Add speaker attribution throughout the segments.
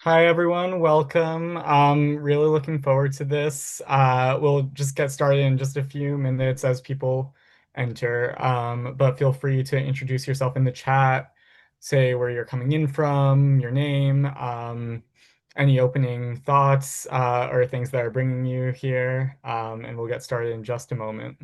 Speaker 1: Hi everyone, welcome. Really looking forward to this. We'll just get started in just a few minutes as people enter. But feel free to introduce yourself in the chat, say where you're coming in from, your name, any opening thoughts or things that are bringing you here. And we'll get started in just a moment.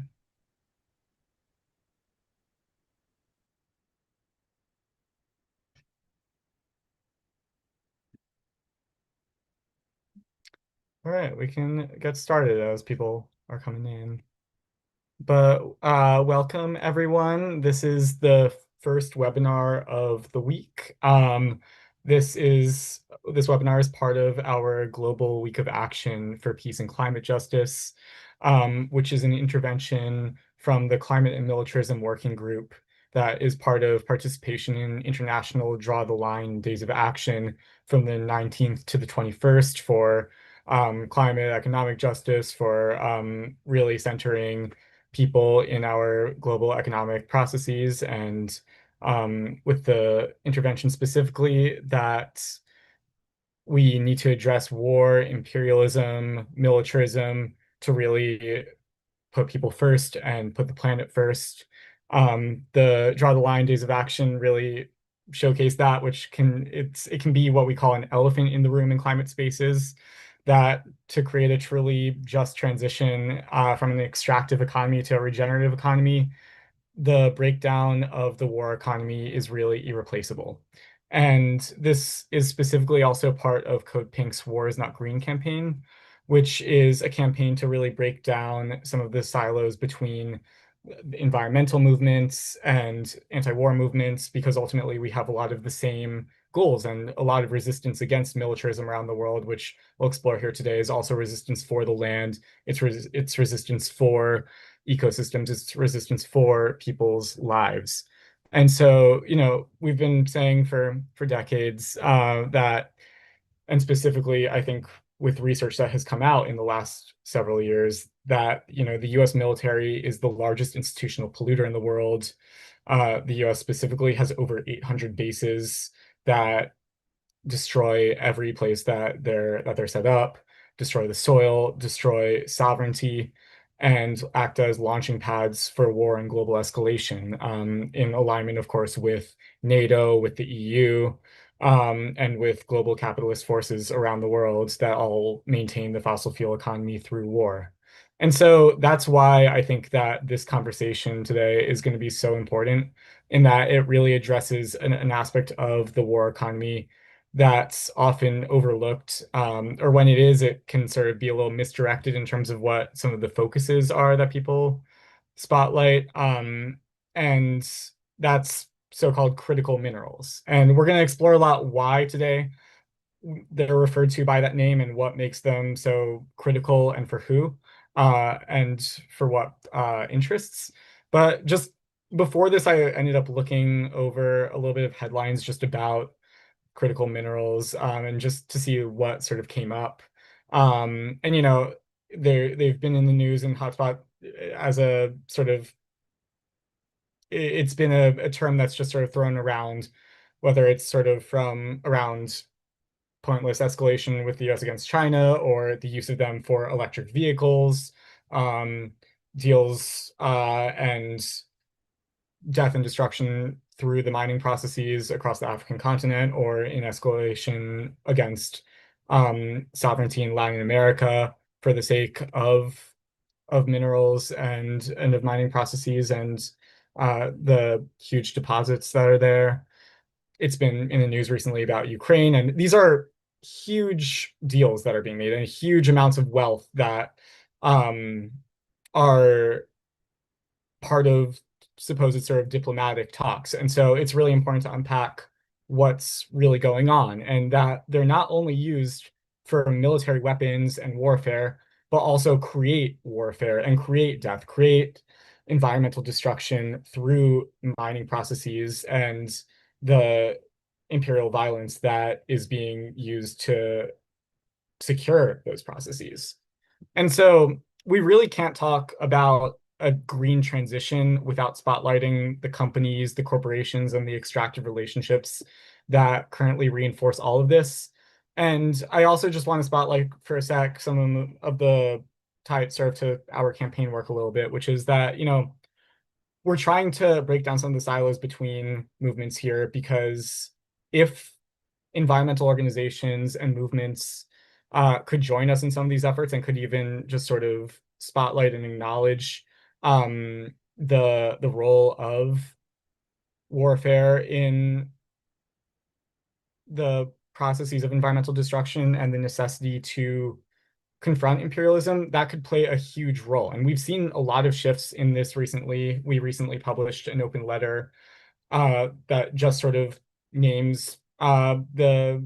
Speaker 1: All right, we can get started as people are coming in. But welcome everyone. This is the first webinar of the week. This webinar is part of our Global Week of Action for Peace and Climate Justice, which is an intervention from the Climate and Militarism Working Group that is part of participation in international Draw the Line Days of Action from the 19th to the 21st for climate, economic justice, for really centering people in our global economic processes, and with the intervention specifically that we need to address war, imperialism, militarism to really put people first and put the planet first. The Draw the Line Days of Action really showcase that, which it can be what we call an elephant in the room in climate spaces, that to create a truly just transition from an extractive economy to a regenerative economy, the breakdown of the war economy is really irreplaceable. And this is specifically also part of CODEPINK's War is Not Green campaign, which is a campaign to really break down some of the silos between environmental movements and anti-war movements, because ultimately we have a lot of the same goals, and a lot of resistance against militarism around the world, which we'll explore here today, is also resistance for the land. It's resistance for ecosystems, it's resistance for people's lives. And so, we've been saying for decades that, and specifically, I think with research that has come out in the last several years, that the U.S. military is the largest institutional polluter in the world. The U.S. specifically has over 800 bases that destroy every place that they're set up, destroy the soil, destroy sovereignty, and act as launching pads for war and global escalation, in alignment, of course, with NATO, with the EU, and with global capitalist forces around the world that all maintain the fossil fuel economy through war. And so that's why I think that this conversation today is going to be so important, in that it really addresses an aspect of the war economy that's often overlooked, or when it is, it can sort of be a little misdirected in terms of what some of the focuses are that people spotlight. And that's so-called critical minerals. And we're going to explore a lot why today they're referred to by that name and what makes them so critical, and for who, and for what interests. But just before this, I ended up looking over a little bit of headlines just about critical minerals, and just to see what sort of came up. And they've been in the news and hotspot as a sort of, it's been a term that's just sort of thrown around, whether it's sort of from around pointless escalation with the US against China, or the use of them for electric vehicles, deals, and death and destruction through the mining processes across the African continent, or in escalation against sovereignty in Latin America for the sake of minerals and of mining processes, and the huge deposits that are there. It's been in the news recently about Ukraine, and these are huge deals that are being made, and huge amounts of wealth that are part of supposed sort of diplomatic talks. And so it's really important to unpack what's really going on, and that they're not only used for military weapons and warfare, but also create warfare and create death, create environmental destruction through mining processes and the imperial violence that is being used to secure those processes. And so we really can't talk about a green transition without spotlighting the companies, the corporations, and the extractive relationships that currently reinforce all of this. And I also just want to spotlight for a sec some of the ties served to our campaign work a little bit, which is that, we're trying to break down some of the silos between movements here because if environmental organizations and movements could join us in some of these efforts and could even just sort of spotlight and acknowledge the role of warfare in the processes of environmental destruction and the necessity to confront imperialism, that could play a huge role. And we've seen a lot of shifts in this recently. We recently published an open letter that just sort of names the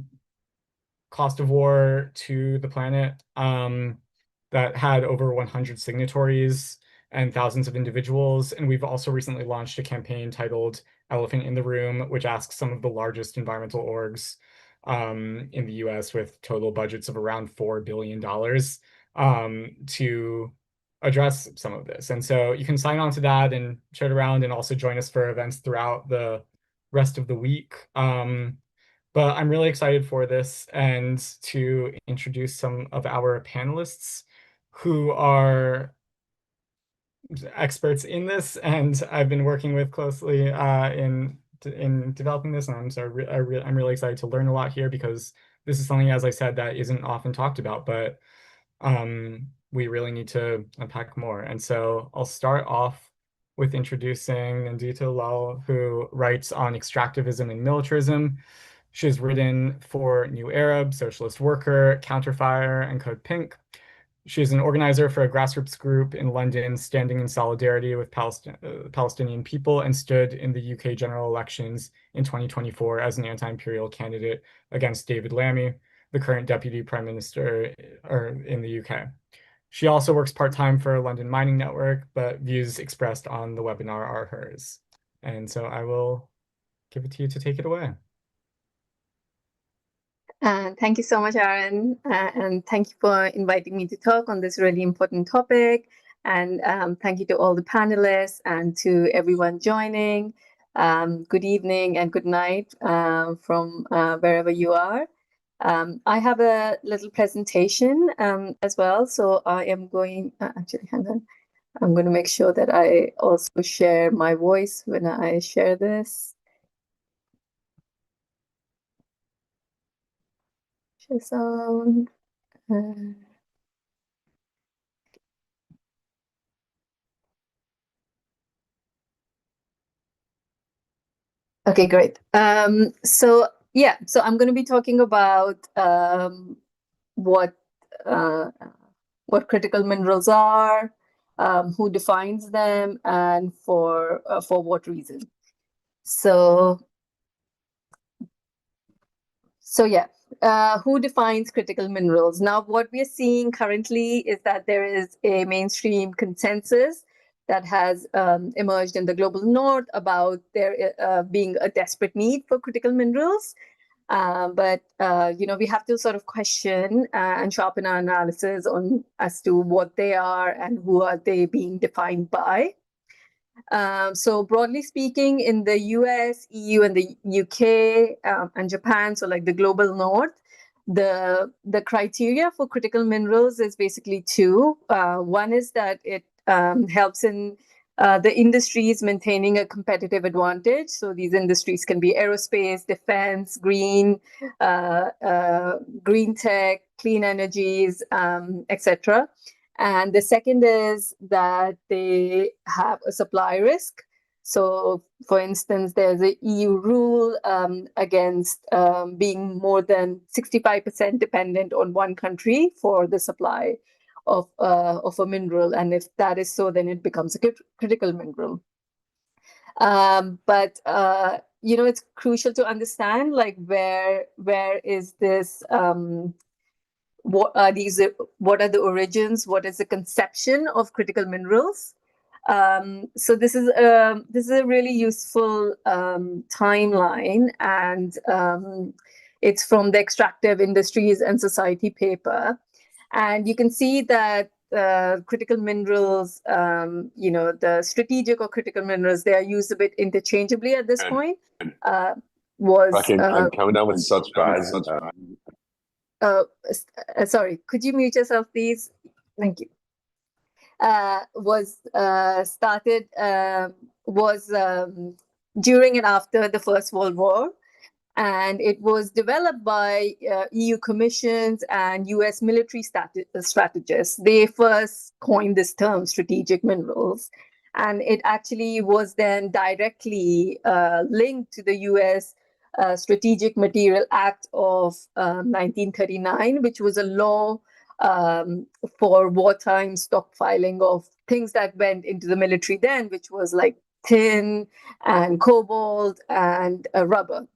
Speaker 1: cost of war to the planet that had over 100 signatories and thousands of individuals. And we've also recently launched a campaign titled Elephant in the Room, which asks some of the largest environmental orgs in the US with total budgets of around $4 billion to address some of this. And so you can sign on to that and share it around and also join us for events throughout the rest of the week. But I'm really excited for this and to introduce some of our panelists who are experts in this and I've been working with closely in developing this. And I'm really excited to learn a lot here because this is something, as I said, that isn't often talked about, but we really need to unpack more. And so I'll start off with introducing Nandita Lal, who writes on extractivism and militarism. She's written for New Arab, Socialist Worker, Counterfire, and CODEPINK. She's an organizer for a grassroots group in London standing in solidarity with Palestinian people and stood in the UK general elections in 2024 as an anti-imperial candidate against David Lammy, the current Deputy Prime Minister in the UK. She also works part-time for London Mining Network, but views expressed on the webinar are hers. And so I will give it to you to take it away.
Speaker 2: Thank you so much, Aaron, and thank you for inviting me to talk on this really important topic. And thank you to all the panelists and to everyone joining. Good evening and good night from wherever you are. I have a little presentation as well, so I am going, actually, hang on. I'm going to make sure that I also share my voice when I share this. Sound. Okay, great. So I'm going to be talking about what critical minerals are, who defines them, and for what reason. Who defines critical minerals? Now, what we are seeing currently is that there is a mainstream consensus that has emerged in the global north about there being a desperate need for critical minerals. But we have to sort of question and sharpen our analysis on as to what they are and who are they being defined by. So broadly speaking, in the US, EU, and the UK and Japan, so like the global north, the criteria for critical minerals is basically two. One is that it helps in the industries maintaining a competitive advantage. So these industries can be aerospace, defense, green tech, clean energies, etc. And the second is that they have a supply risk. So, for instance, there's a EU rule against being more than 65% dependent on one country for the supply of a mineral. And if that is so, then it becomes a critical mineral. But it's crucial to understand, like, where is this what are the origins, what is the conception of critical minerals. So this is a really useful timeline, and it's from the Extractive Industries and Society paper. And you can see that critical minerals, the strategic or critical minerals, they are used a bit interchangeably at this point.
Speaker 3: I'm coming down with such vibes.
Speaker 2: sorry, could you mute yourself, please? Thank you. Was started was during and after the First World War, and it was developed by EU commissions and US military strategists. They first coined this term, strategic minerals, and it actually was then directly linked to the US Strategic Material Act of 1939, which was a law for wartime stockpiling of things that went into the military then, which was like tin and cobalt and rubber.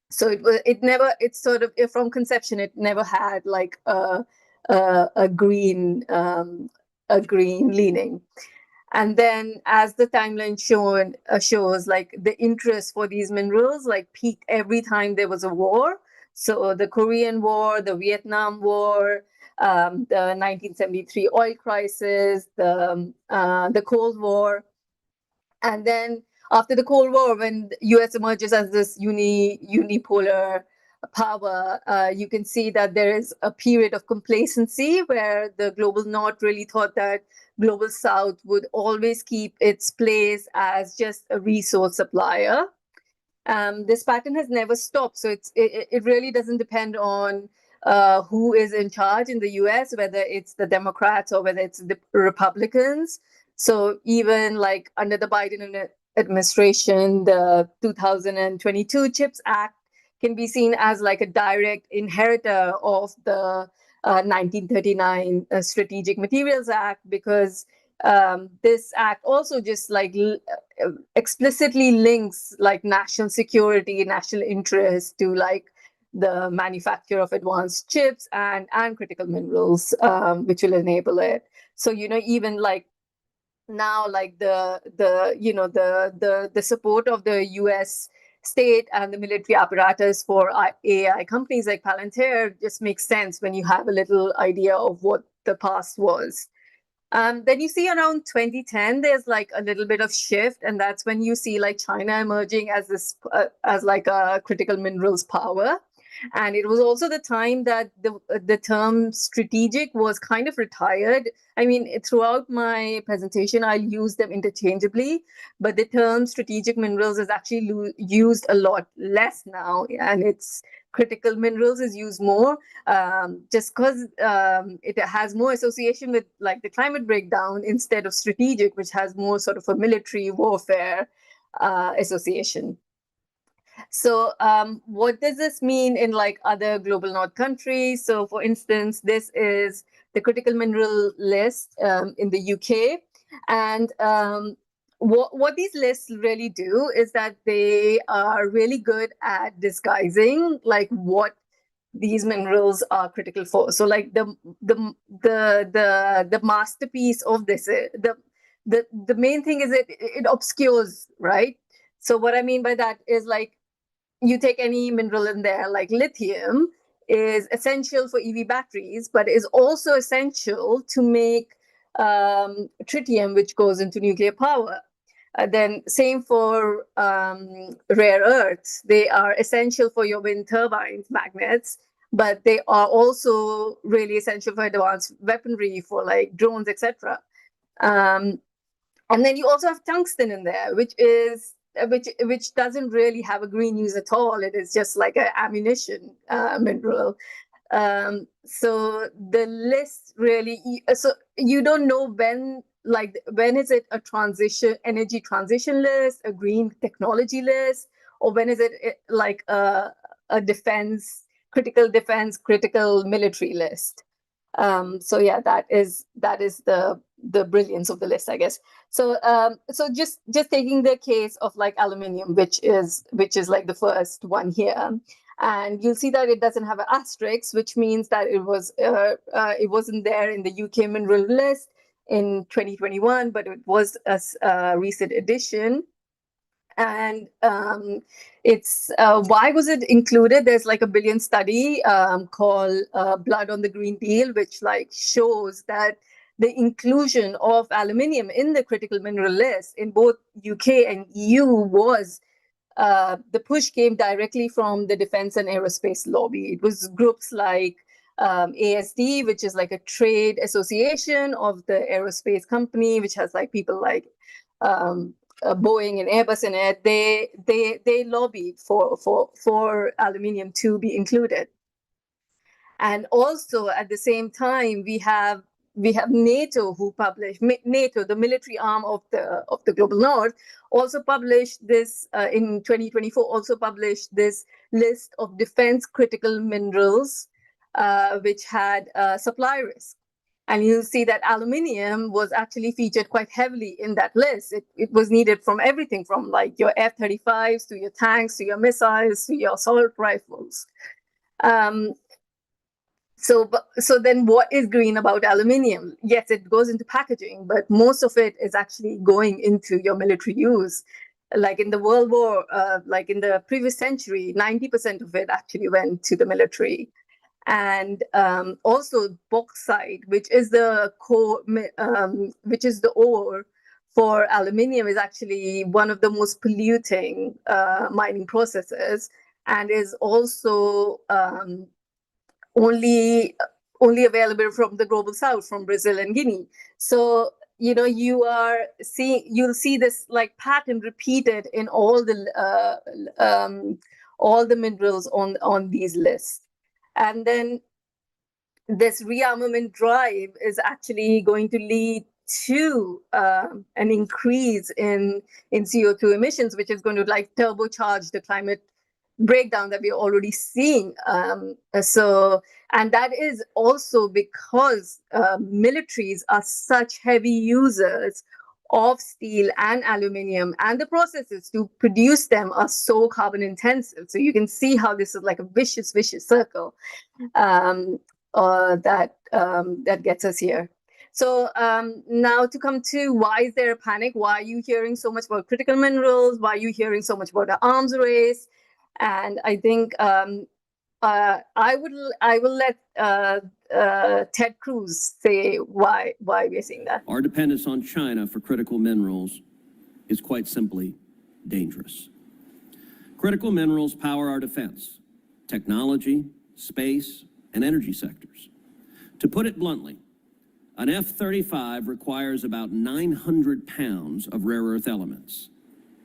Speaker 2: So it's sort of, from conception, it never had like a green leaning. And then as the timeline shows, like the interest for these minerals like peaked every time there was a war. So the Korean War, the Vietnam War, the 1973 oil crisis, the Cold War. And then after the Cold War, when the US emerges as this unipolar power, you can see that there is a period of complacency where the global north really thought that global south would always keep its place as just a resource supplier. This pattern has never stopped. So it really doesn't depend on who is in charge in the US, whether it's the Democrats or whether it's the Republicans. So even like under the Biden administration, the 2022 CHIPS Act can be seen as like a direct inheritor of the 1939 Strategic Materials Act, because this act also just like explicitly links like national security, national interest to like the manufacture of advanced chips and critical minerals, which will enable it. So, even like now, like the support of the US state and the military apparatus for AI companies like Palantir just makes sense when you have a little idea of what the past was. Then you see around 2010, there's like a little bit of shift, and that's when you see like China emerging as this as like a critical minerals power. And it was also the time that the term strategic was kind of retired. I mean, throughout my presentation, I use them interchangeably, but the term strategic minerals is actually used a lot less now, and it's critical minerals is used more, just because it has more association with like the climate breakdown instead of strategic, which has more sort of a military warfare association. So what does this mean in like other global north countries? So for instance, this is the critical mineral list in the UK. And what these lists really do is that they are really good at disguising like what these minerals are critical for. So like the masterpiece of this, the main thing is it obscures, right? So what I mean by that is like, you take any mineral in there, like lithium is essential for EV batteries, but is also essential to make tritium, which goes into nuclear power. Then same for rare earths. They are essential for your wind turbines, magnets, but they are also really essential for advanced weaponry, for like drones, etc. And then you also have tungsten in there, which doesn't really have a green use at all. It is just like an ammunition mineral. So the list really, so you don't know when is it a energy transition list, a green technology list, or when is it like a critical military list. So yeah, that is the brilliance of the list, I guess. So so just taking the case of like aluminium, which is like the first one here, and you'll see that it doesn't have an asterisk, which means that it wasn't there in the UK mineral list in 2021, but it was a recent addition. And it's why was it included? There's like a brilliant study called Blood on the Green Deal, which like shows that the inclusion of aluminium in the critical mineral list in both UK and EU was the push came directly from the defense and aerospace lobby. It was groups like ASD, which is like a trade association of the aerospace company, which has like people like Boeing and Airbus in it. They lobbied for aluminium to be included. And also at the same time, we have NATO, who published NATO, the military arm of the global north, also published this in 2024. Also published this list of defense critical minerals, which had supply risk. And you see that aluminium was actually featured quite heavily in that list. It was needed from everything from like your F-35s to your tanks to your missiles to your assault rifles. So then what is green about aluminium? Yes, it goes into packaging, but most of it is actually going into your military use. Like in the World War, like in the previous century, 90% of it actually went to the military. And also bauxite, which is the core, which is the ore for aluminium, is actually one of the most polluting mining processes, and is also only available from the global south, from Brazil and Guinea. So you'll see this like pattern repeated in all the minerals on these lists. And then this rearmament drive is actually going to lead to an increase in CO2 emissions, which is going to like turbocharge the climate breakdown that we're already seeing. And that is also because militaries are such heavy users of steel and aluminium, and the processes to produce them are so carbon intensive. So you can see how this is like a vicious circle that gets us here. So now to come to why is there a panic? Why are you hearing so much about critical minerals? Why are you hearing so much about the arms race? And I think I will let Ted Cruz say why we're seeing that.
Speaker 3: Our dependence on China for critical minerals is quite simply dangerous. Critical minerals power our defense, technology, space, and energy sectors. To put it bluntly, an F-35 requires about 900 pounds of rare earth elements,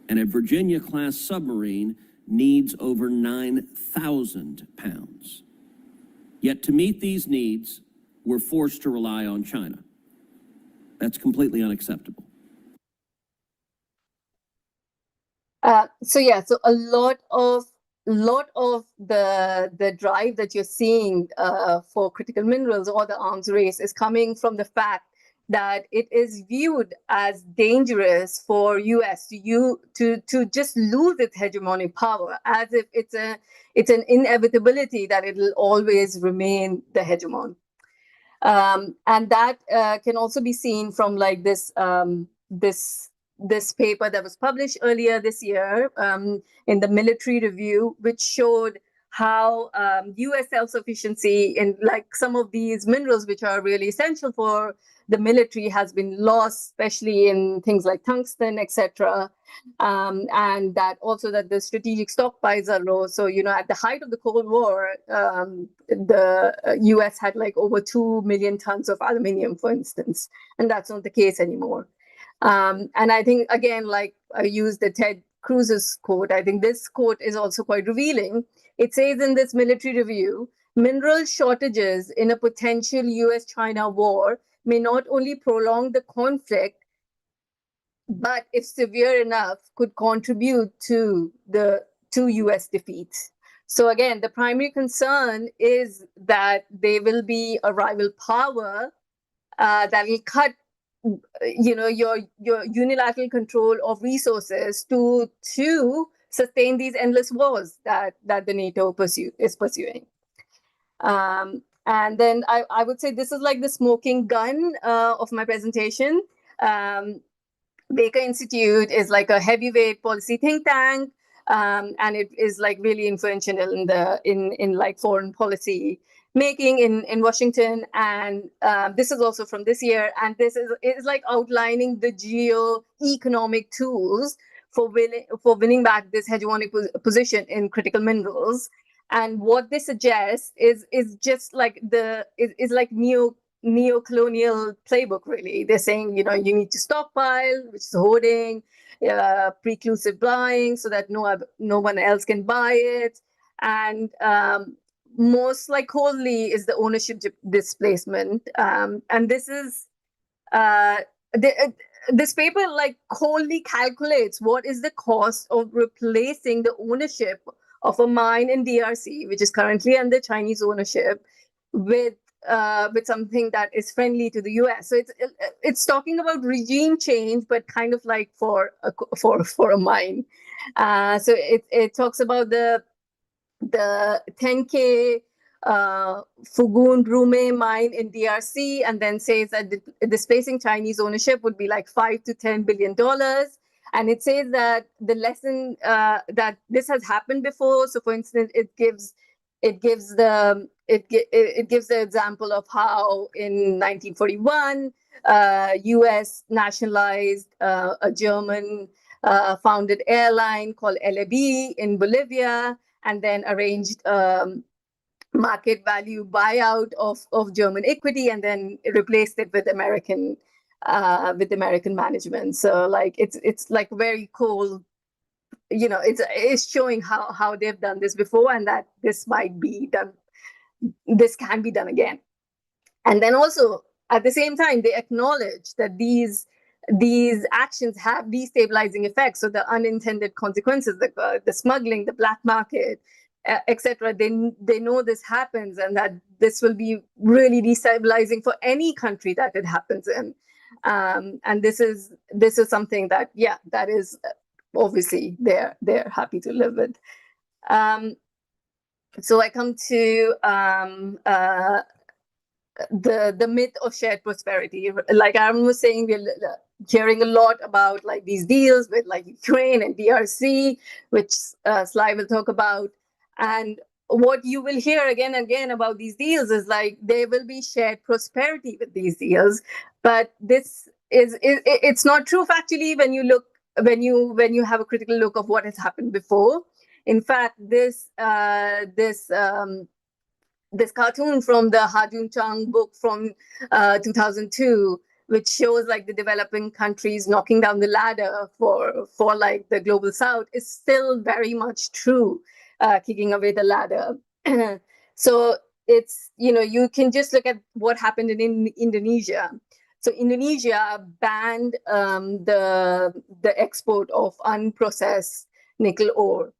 Speaker 3: and a Virginia-class submarine needs over 9,000 pounds. Yet to meet these needs, we're forced to rely on China. That's completely unacceptable.
Speaker 2: So a lot of the drive that you're seeing for critical minerals or the arms race is coming from the fact that it is viewed as dangerous for US to just lose its hegemonic power, as if it's an inevitability that it will always remain the hegemon. And that can also be seen from like this paper that was published earlier this year in the Military Review, which showed how US self-sufficiency in like some of these minerals, which are really essential for the military, has been lost, especially in things like tungsten, etc. And that also that the strategic stockpiles are low. So, at the height of the Cold War, the US had like over 2 million tons of aluminium, for instance, and that's not the case anymore. And I think, again, like I used the Ted Cruz's quote, I think this quote is also quite revealing. It says in this Military Review, mineral shortages in a potential US-China war may not only prolong the conflict, but if severe enough, could contribute to US defeat. So again, the primary concern is that there will be a rival power that will cut your unilateral control of resources to sustain these endless wars that the NATO is pursuing. And then I would say this is like the smoking gun of my presentation. Baker Institute is like a heavyweight policy think tank, and it is like really influential in like foreign policy making in Washington. And this is also from this year, and this is like outlining the geo-economic tools for winning back this hegemonic position in critical minerals. And what they suggest is just like is like neo-colonial playbook, really. They're saying, you need to stockpile, which is hoarding, preclusive buying, so that no one else can buy it. And most like wholly is the ownership displacement. And this is this paper like wholly calculates what is the cost of replacing the ownership of a mine in DRC, which is currently under Chinese ownership, with something that is friendly to the US. So it's talking about regime change, but kind of like for a mine. So it talks about the 10K Fugun Rume mine in DRC, and then says that displacing Chinese ownership would be like $5 to $10 billion. And it says that the lesson that this has happened before. So, for instance, it gives the example of how in 1941, U.S. nationalized a German founded airline called LAB in Bolivia, and then arranged market value buyout of German equity, and then replaced it with American management. So like it's like very cool. It's showing how they've done this before, and that this might be done. This can be done again. And then also at the same time, they acknowledge that these actions have destabilizing effects. So the unintended consequences, the smuggling, the black market, etc. They know this happens, and that this will be really destabilizing for any country that it happens in. And this is something that that is obviously they're happy to live with. So I come to the myth of shared prosperity. Like I was saying, we're hearing a lot about like these deals with like Ukraine and DRC, which Sly will talk about. And what you will hear again and again about these deals is like there will be shared prosperity with these deals, but this it's not true factually when you look when you have a critical look of what has happened before. In fact, this cartoon from the Ha Jun Chang book from 2002, which shows like the developing countries knocking down the ladder for like the global south, is still very much true, kicking away the ladder. So it's, you can just look at what happened in Indonesia. So Indonesia banned the export of unprocessed nickel ore.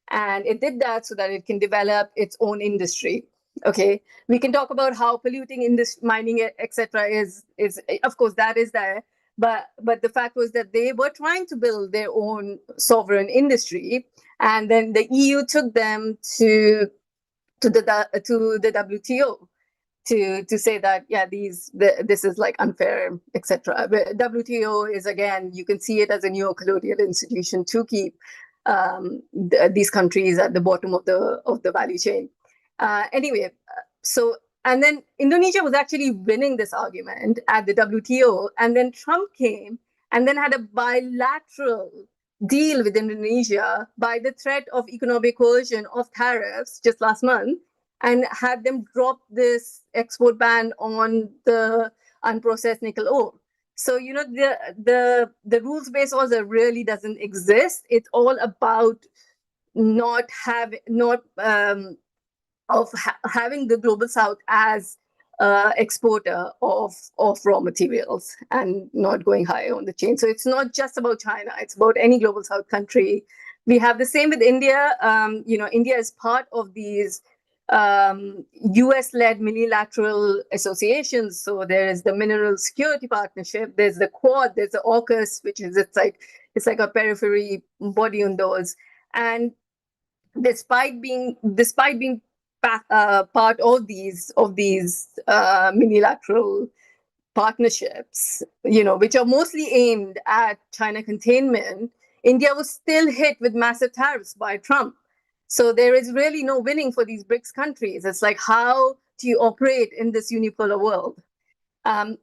Speaker 2: And it did that so that it can develop its own industry. Okay, we can talk about how polluting mining, etc., is of course that is there, but the fact was that they were trying to build their own sovereign industry, and then the EU took them to the WTO to say that this is like unfair, etc. But WTO is, again, you can see it as a neo-colonial institution to keep these countries at the bottom of the value chain. Anyway, and then Indonesia was actually winning this argument at the WTO, and then Trump came and then had a bilateral deal with Indonesia by the threat of economic coercion of tariffs just last month, and had them drop this export ban on the unprocessed nickel ore. So the rules-based order really doesn't exist. It's all about having the global south as exporter of raw materials and not going higher on the chain. So it's not just about China, it's about any global south country. We have the same with India. India is part of these US-led multilateral associations. So there is the Mineral Security Partnership, there's the Quad, there's the AUKUS, which is it's like a periphery body on those. And despite being part of these multilateral partnerships, which are mostly aimed at China containment, India was still hit with massive tariffs by Trump. So there is really no winning for these BRICS countries. It's like, how do you operate in this unipolar world?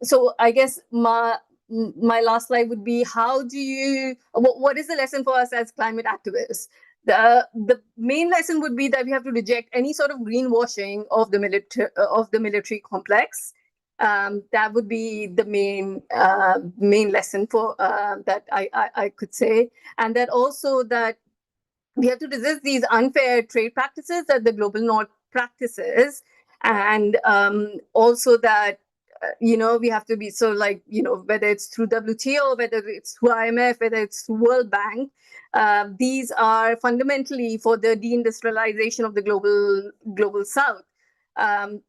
Speaker 2: So I guess my last slide would be, what is the lesson for us as climate activists? the main lesson would be that we have to reject any sort of greenwashing of the military complex. That would be the main lesson for that I could say, and that also that we have to resist these unfair trade practices that the global north practices, and also that we have to be so like whether it's through WTO, whether it's through IMF, whether it's through World Bank, these are fundamentally for the deindustrialization of the global south.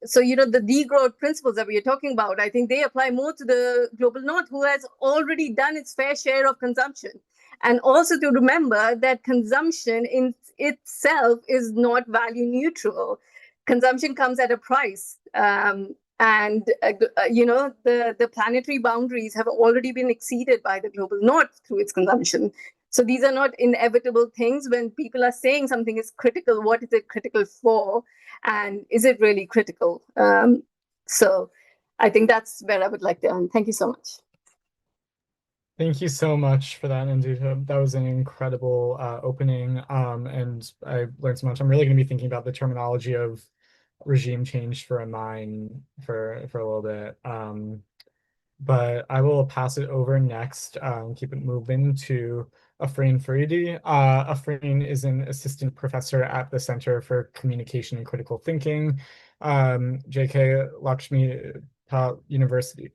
Speaker 2: So the degrowth principles that we are talking about, I think they apply more to the global north, who has already done its fair share of consumption. And also to remember that consumption in itself is not value neutral. Consumption comes at a price. The planetary boundaries have already been exceeded by the global north through its consumption. So these are not inevitable things. When people are saying something is critical, what is it critical for? And is it really critical? So I think that's where I would like to end. Thank you so much.
Speaker 1: Thank you so much for that, Nandita. That was an incredible opening, and I learned so much. I'm really going to be thinking about the terminology of regime change for a mine for a little bit. But I will pass it over next, keep it moving, to Afreen Faridi. Afreen is an assistant professor at the Center for Communication and Critical Thinking, JK Lakshmipat University.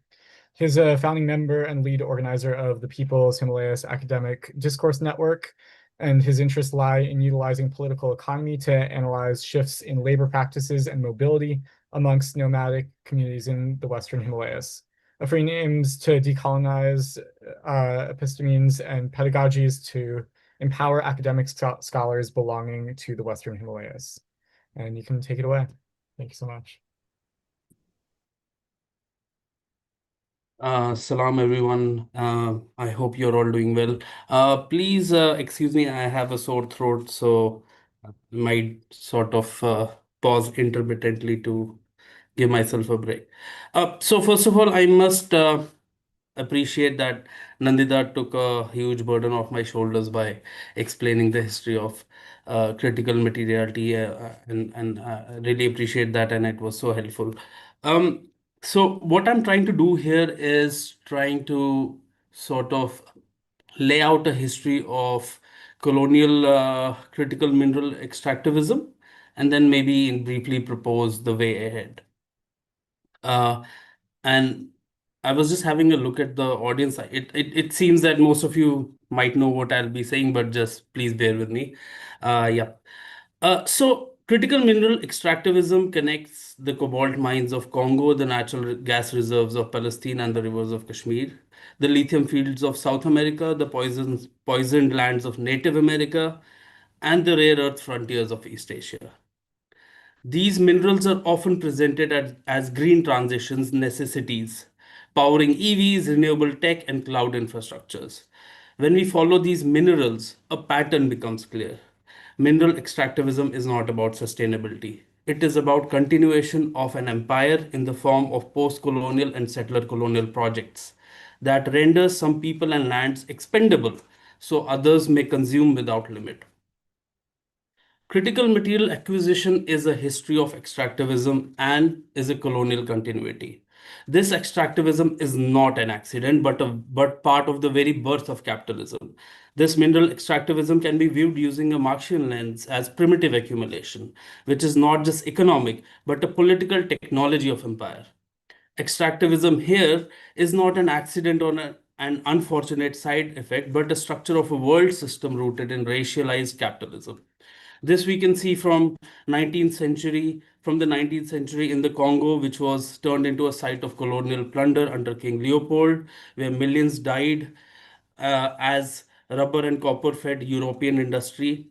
Speaker 1: He's a founding member and lead organizer of the People's Himalayas Academic Discourse Network, and his interests lie in utilizing political economy to analyze shifts in labor practices and mobility amongst nomadic communities in the Western Himalayas. Afreen aims to decolonize epistemes and pedagogies to empower academic scholars belonging to the Western Himalayas. And you can take it away. Thank you so much.
Speaker 4: Salam everyone. I hope you're all doing well. Please excuse me, I have a sore throat, so I might sort of pause intermittently to give myself a break. So first of all, I must appreciate that Nandita took a huge burden off my shoulders by explaining the history of critical materiality, and really appreciate that, and it was so helpful. Um, so what I'm trying to do here is trying to sort of lay out a history of colonial critical mineral extractivism, and then maybe briefly propose the way ahead. And I was just having a look at the audience. It seems that most of you might know what I'll be saying, but just please bear with me. Yeah. So critical mineral extractivism connects the cobalt mines of Congo, the natural gas reserves of Palestine, and the rivers of Kashmir, the lithium fields of South America, the poisoned lands of Native America, and the rare earth frontiers of East Asia. These minerals are often presented as green transitions necessities, powering EVs, renewable tech, and cloud infrastructures. When we follow these minerals, a pattern becomes clear. Mineral extractivism is not about sustainability. It is about continuation of an empire in the form of post-colonial and settler colonial projects that renders some people and lands expendable so others may consume without limit. Critical material acquisition is a history of extractivism and is a colonial continuity. This extractivism is not an accident, but part of the very birth of capitalism. This mineral extractivism can be viewed using a Marxian lens as primitive accumulation, which is not just economic, but a political technology of empire. Extractivism here is not an accident or an unfortunate side effect, but a structure of a world system rooted in racialized capitalism. This we can see from the 19th century in the Congo, which was turned into a site of colonial plunder under King Leopold, where millions died as rubber and copper fed European industry.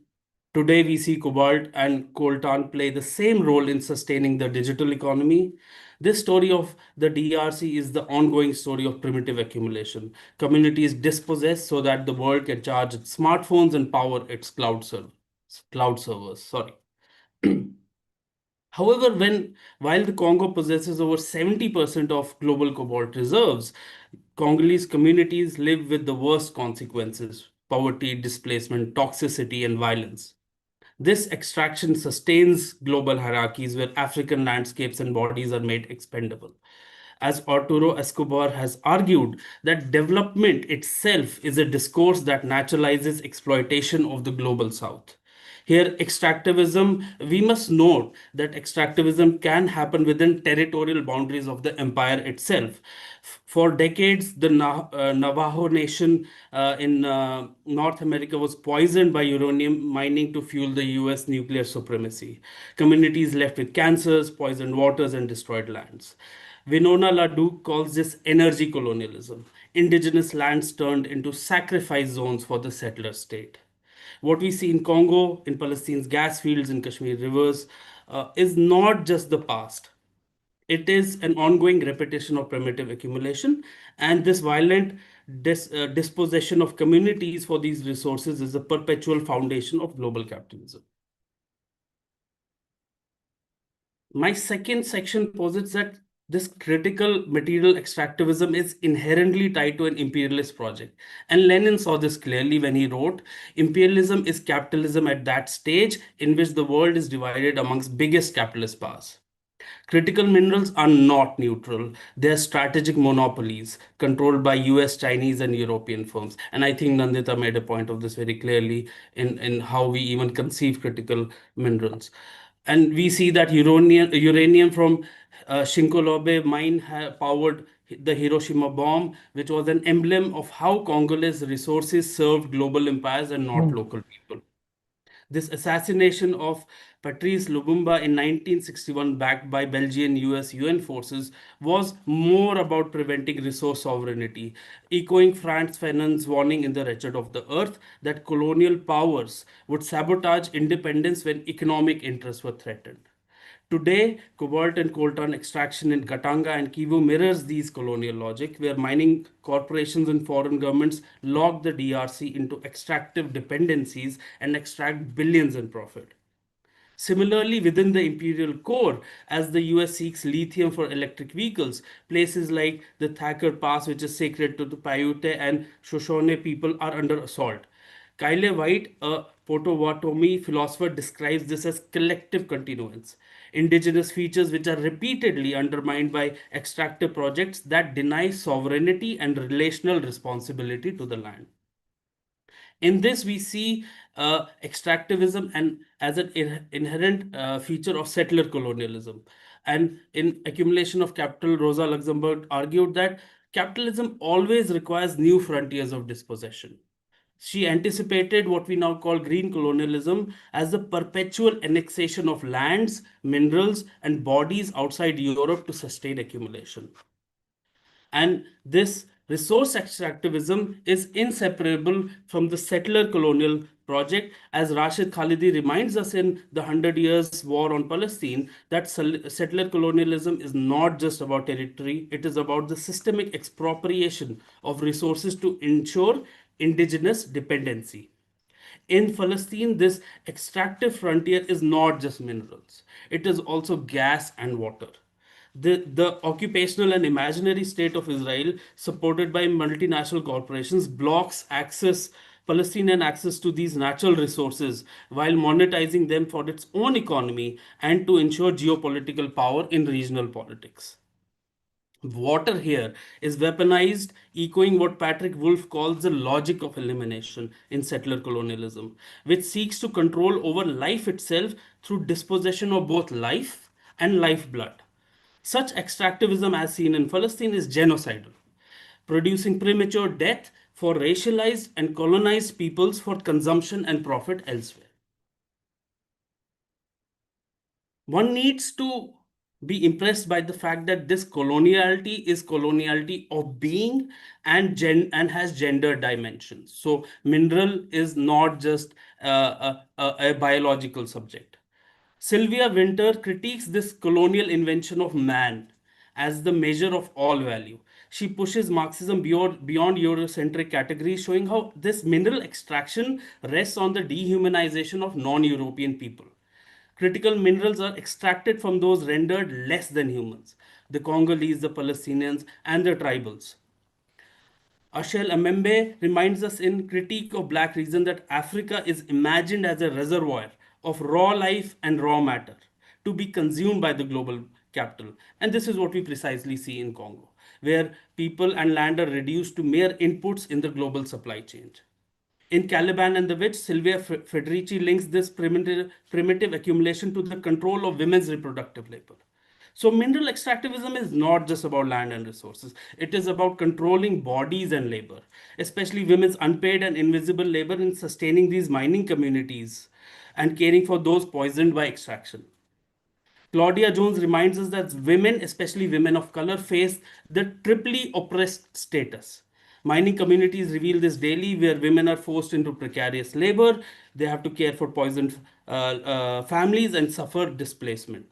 Speaker 4: Today, we see cobalt and coltan play the same role in sustaining the digital economy. This story of the DRC is the ongoing story of primitive accumulation. Communities dispossess so that the world can charge its smartphones and power its cloud servers. Sorry. However, while the Congo possesses over 70% of global cobalt reserves, Congolese communities live with the worst consequences: poverty, displacement, toxicity, and violence. This extraction sustains global hierarchies where African landscapes and bodies are made expendable. As Arturo Escobar has argued, that development itself is a discourse that naturalizes exploitation of the global south. Here, extractivism, we must note that extractivism can happen within territorial boundaries of the empire itself. For decades, the Navajo Nation in North America was poisoned by uranium mining to fuel the US nuclear supremacy. Communities left with cancers, poisoned waters, and destroyed lands. Winona LaDuke calls this energy colonialism, indigenous lands turned into sacrifice zones for the settler state. What we see in Congo, in Palestine's gas fields, in Kashmir rivers, is not just the past. It is an ongoing repetition of primitive accumulation, and this violent dispossession of communities for these resources is a perpetual foundation of global capitalism. My second section posits that this critical material extractivism is inherently tied to an imperialist project. And Lenin saw this clearly when he wrote, imperialism is capitalism at that stage in which the world is divided amongst biggest capitalist powers. Critical minerals are not neutral. They are strategic monopolies controlled by US, Chinese, and European firms. And I think Nandita made a point of this very clearly in how we even conceive critical minerals. And we see that uranium from Shinkolobe mine powered the Hiroshima bomb, which was an emblem of how Congolese resources served global empires and not local people. This assassination of Patrice Lumumba in 1961, backed by Belgian US UN forces, was more about preventing resource sovereignty, echoing Frantz Fanon's warning in The Wretched of the Earth that colonial powers would sabotage independence when economic interests were threatened. Today, cobalt and coltan extraction in Katanga and Kivu mirrors these colonial logic, where mining corporations and foreign governments lock the DRC into extractive dependencies and extract billions in profit. Similarly, within the imperial core, as the US seeks lithium for electric vehicles, places like the Thacker Pass, which is sacred to the Paiute and Shoshone people, are under assault. Kyle White, a Potawatomi philosopher, describes this as collective continuance, indigenous features which are repeatedly undermined by extractive projects that deny sovereignty and relational responsibility to the land. In this, we see extractivism and as an inherent feature of settler colonialism. And in Accumulation of Capital, Rosa Luxemburg argued that capitalism always requires new frontiers of dispossession. She anticipated what we now call green colonialism as the perpetual annexation of lands, minerals, and bodies outside Europe to sustain accumulation. And this resource extractivism is inseparable from the settler colonial project, as Rashid Khalidi reminds us in the 100 Years' War on Palestine, that settler colonialism is not just about territory, it is about the systemic expropriation of resources to ensure indigenous dependency. In Palestine, this extractive frontier is not just minerals, it is also gas and water. The occupational and imaginary state of Israel, supported by multinational corporations, blocks access, Palestinian access to these natural resources while monetizing them for its own economy and to ensure geopolitical power in regional politics. Water here is weaponized, echoing what Patrick Wolf calls the logic of elimination in settler colonialism, which seeks to control over life itself through dispossession of both life and lifeblood. Such extractivism, as seen in Palestine, is genocidal, producing premature death for racialized and colonized peoples for consumption and profit elsewhere. One needs to be impressed by the fact that this coloniality is coloniality of being and has gender dimensions. So mineral is not just a biological subject. Sylvia Winter critiques this colonial invention of man as the measure of all value. She pushes Marxism beyond Eurocentric categories, showing how this mineral extraction rests on the dehumanization of non-European people. Critical minerals are extracted from those rendered less than humans, the Congolese, the Palestinians, and the tribals. Ashel Amembe reminds us in Critique of Black Reason that Africa is imagined as a reservoir of raw life and raw matter to be consumed by the global capital. And this is what we precisely see in Congo, where people and land are reduced to mere inputs in the global supply chain. In Caliban and the Witch, Sylvia Federici links this primitive accumulation to the control of women's reproductive labor. So, mineral extractivism is not just about land and resources, it is about controlling bodies and labor, especially women's unpaid and invisible labor in sustaining these mining communities and caring for those poisoned by extraction. Claudia Jones reminds us that women, especially women of color, face the triply oppressed status. Mining communities reveal this daily, where women are forced into precarious labor, they have to care for poisoned families and suffer displacement.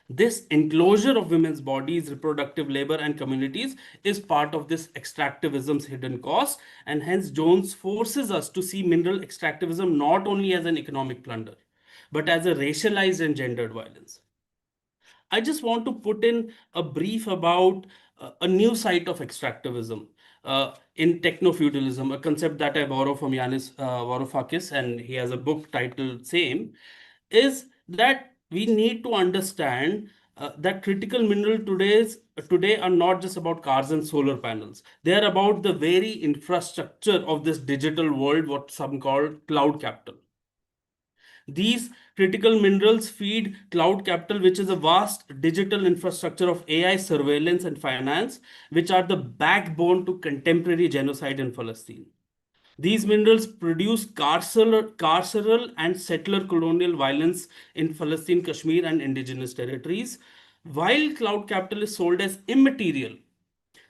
Speaker 4: This enclosure of women's bodies, reproductive labor, and communities is part of this extractivism's hidden cost, and hence Jones forces us to see mineral extractivism not only as an economic plunder, but as a racialized and gendered violence. I just want to put in a brief about a new site of extractivism in techno-feudalism, a concept that I borrow from Yanis Varoufakis, and he has a book titled same, is that we need to understand that critical mineral today are not just about cars and solar panels. They are about the very infrastructure of this digital world, what some call cloud capital. These critical minerals feed cloud capital, which is a vast digital infrastructure of AI surveillance and finance, which are the backbone to contemporary genocide in Palestine. These minerals produce carceral and settler colonial violence in Palestine, Kashmir, and indigenous territories. While cloud capital is sold as immaterial,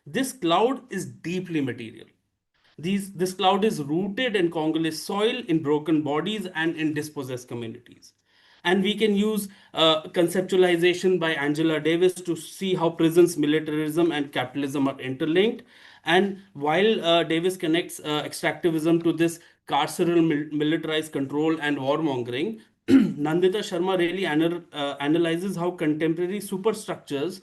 Speaker 4: this cloud is deeply material. This cloud is rooted in Congolese soil, in broken bodies, and in dispossessed communities. And we can use conceptualization by Angela Davis to see how prisons, militarism, and capitalism are interlinked. And while Davis connects extractivism to this carceral militarized control and warmongering, Nandita Sharma really analyzes how contemporary superstructures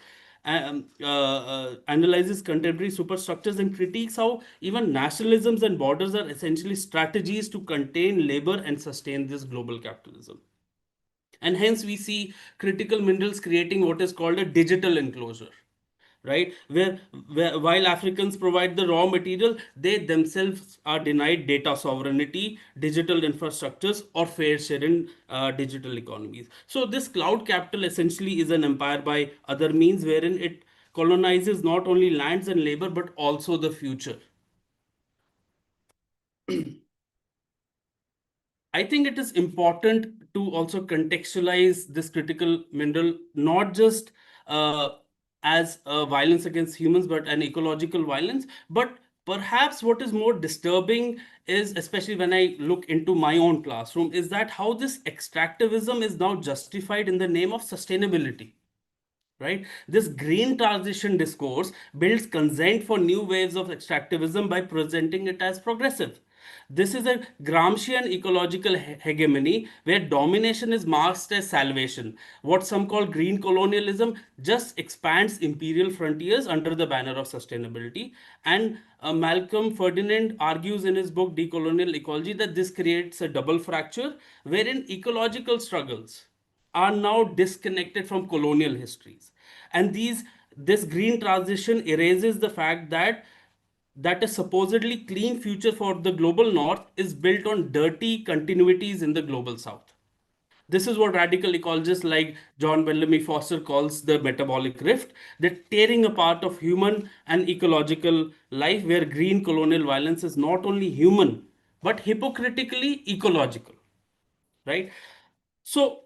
Speaker 4: analyzes contemporary superstructures and critiques how even nationalisms and borders are essentially strategies to contain labor and sustain this global capitalism. And hence we see critical minerals creating what is called a digital enclosure, right? Where while Africans provide the raw material, they themselves are denied data sovereignty, digital infrastructures, or fair share in digital economies. So this cloud capital essentially is an empire by other means, wherein it colonizes not only lands and labor, but also the future. I think it is important to also contextualize this critical mineral not just as a violence against humans, but an ecological violence. But perhaps what is more disturbing is, especially when I look into my own classroom, is that how this extractivism is now justified in the name of sustainability. Right? This green transition discourse builds consent for new waves of extractivism by presenting it as progressive. This is a Gramscian ecological hegemony where domination is masked as salvation. What some call green colonialism just expands imperial frontiers under the banner of sustainability. And Malcolm Ferdinand argues in his book Decolonial Ecology that this creates a double fracture wherein ecological struggles are now disconnected from colonial histories. And this green transition erases the fact that a supposedly clean future for the global north is built on dirty continuities in the global south. This is what radical ecologists like John Bellamy Foster calls the metabolic rift, the tearing apart of human and ecological life, where green colonial violence is not only human, but hypocritically ecological. Right? So,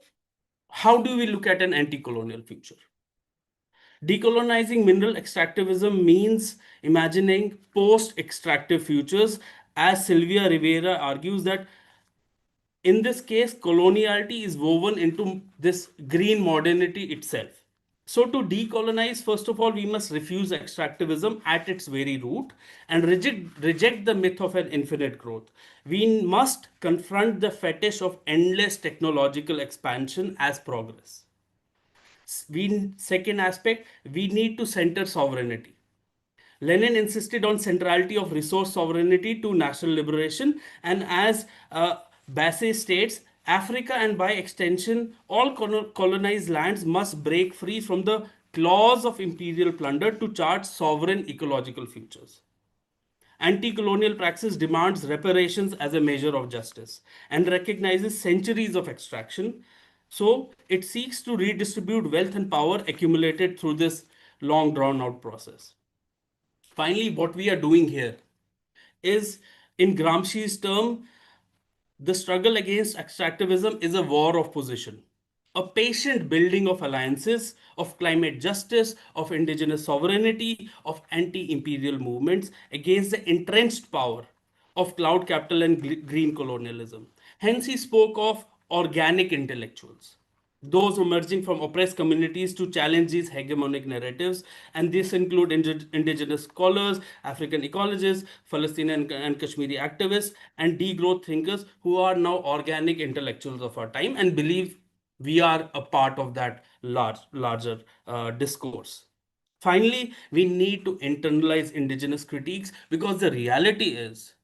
Speaker 4: how do we look at an anti-colonial future? Decolonizing mineral extractivism means imagining post-extractive futures, as Sylvia Rivera argues that in this case, coloniality is woven into this green modernity itself. So to decolonize, first of all, we must refuse extractivism at its very root and reject the myth of an infinite growth. We must confront the fetish of endless technological expansion as progress. Second aspect, we need to center sovereignty. Lenin insisted on centrality of resource sovereignty to national liberation, and as Basse states, Africa and by extension, all colonized lands must break free from the claws of imperial plunder to chart sovereign ecological futures. Anti-colonial praxis demands reparations as a measure of justice and recognizes centuries of extraction. So it seeks to redistribute wealth and power accumulated through this long drawn out process. Finally, what we are doing here is, in Gramsci's term, the struggle against extractivism is a war of position, a patient building of alliances, of climate justice, of indigenous sovereignty, of anti imperial movements against the entrenched power of cloud capital and green colonialism. Hence, he spoke of organic intellectuals, those emerging from oppressed communities to challenge these hegemonic narratives. And this include indigenous scholars, African ecologists, Palestinian and Kashmiri activists, and degrowth thinkers who are now organic intellectuals of our time and believe we are a part of that larger discourse. Finally, we need to internalize indigenous critiques, because the reality is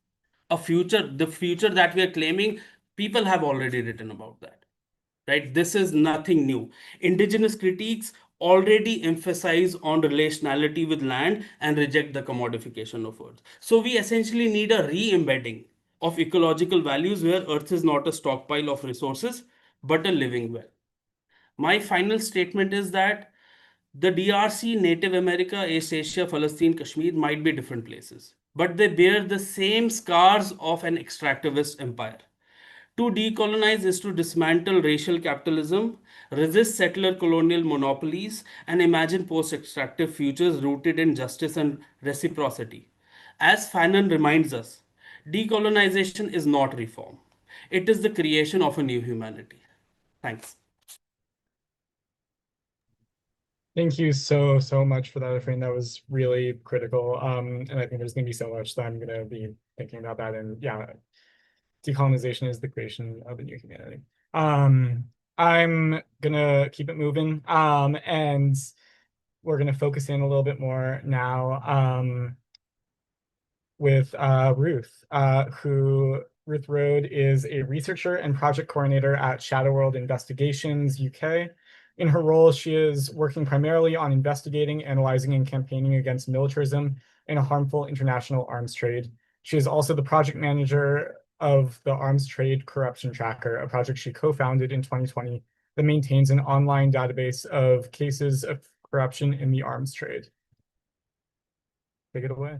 Speaker 4: the future that we are claiming, people have already written about that, right? This is nothing new. Indigenous critiques already emphasize on relationality with land and reject the commodification of earth. So we essentially need a re-embedding of ecological values where earth is not a stockpile of resources, but a living well. My final statement is that the DRC, Native America, East Asia, Palestine, Kashmir might be different places, but they bear the same scars of an extractivist empire. To decolonize is to dismantle racial capitalism, resist settler colonial monopolies, and imagine post extractive futures rooted in justice and reciprocity. As Fanon reminds us, decolonization is not reform, it is the creation of a new humanity. Thanks.
Speaker 1: Thank you so much for that, Afreen. That was really critical. And I think there's going to be so much that I'm going to be thinking about that. And yeah, decolonization is the creation of a new humanity. I'm going to keep it moving. And we're going to focus in a little bit more now with Ruth, Ruth Rohde is a researcher and project coordinator at Shadow World Investigations UK. In her role, she is working primarily on investigating, analyzing, and campaigning against militarism and a harmful international arms trade. She is also the project manager of the Arms Trade Corruption Tracker, a project she co-founded in 2020 that maintains an online database of cases of corruption in the arms trade. Take it away.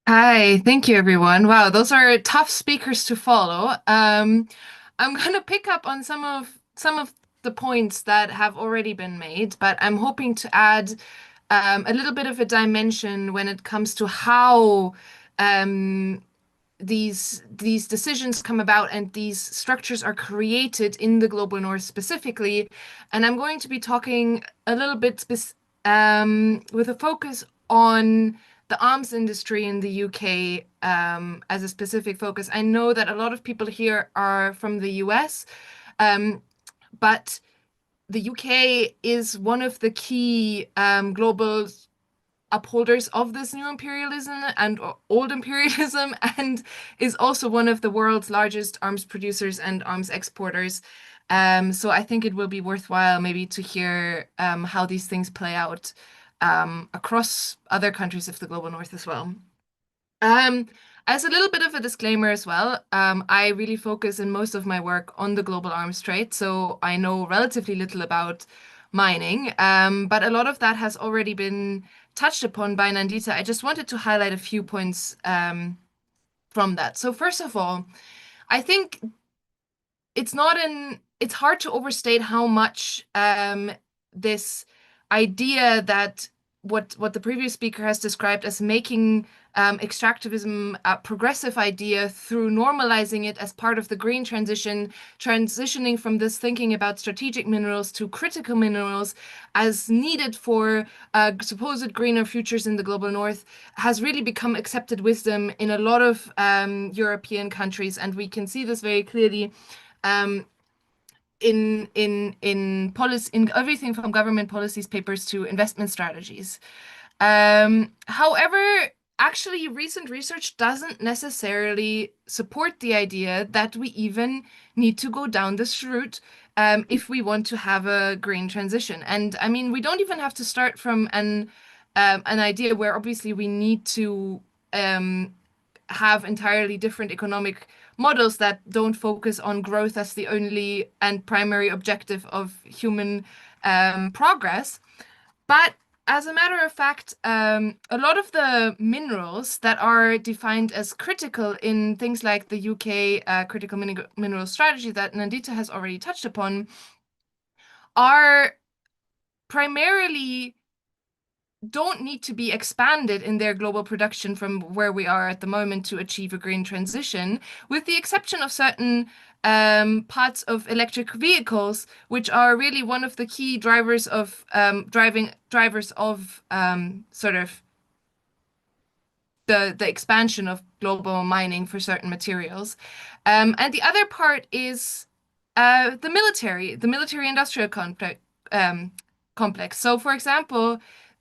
Speaker 5: Hi, thank you everyone. Wow, those are tough speakers to follow. I'm gonna pick up on some of the points that have already been made, but I'm hoping to add a little bit of a dimension when it comes to how these decisions come about and these structures are created in the Global North specifically. And I'm going to be talking a little bit with a focus on the arms industry in the UK as a specific focus. I know that a lot of people here are from the US, but the UK is one of the key global upholders of this new imperialism and old imperialism, and is also one of the world's largest arms producers and arms exporters. So I think it will be worthwhile maybe to hear how these things play out across other countries of the Global North as well. As a little bit of a disclaimer as well, I really focus in most of my work on the global arms trade, so I know relatively little about mining, but a lot of that has already been touched upon by Nandita. I just wanted to highlight a few points from that. So first of all, I think it's hard to overstate how much this idea that what the previous speaker has described as making extractivism a progressive idea through normalizing it as part of the green transition, transitioning from this thinking about strategic minerals to critical minerals as needed for supposed greener futures in the Global North, has really become accepted wisdom in a lot of European countries. And we can see this very clearly in policy, in everything from government policies papers to investment strategies. However, actually, recent research doesn't necessarily support the idea that we even need to go down this route if we want to have a green transition. And I mean, we don't even have to start from an idea where obviously we need to have entirely different economic models that don't focus on growth as the only and primary objective of human progress. But as a matter of fact, a lot of the minerals that are defined as critical in things like the UK critical mineral strategy that Nandita has already touched upon are primarily don't need to be expanded in their global production from where we are at the moment to achieve a green transition, with the exception of certain parts of electric vehicles, which are really one of the key drivers of sort of the expansion of global mining for certain materials. And the other part is the military industrial complex. So, for example,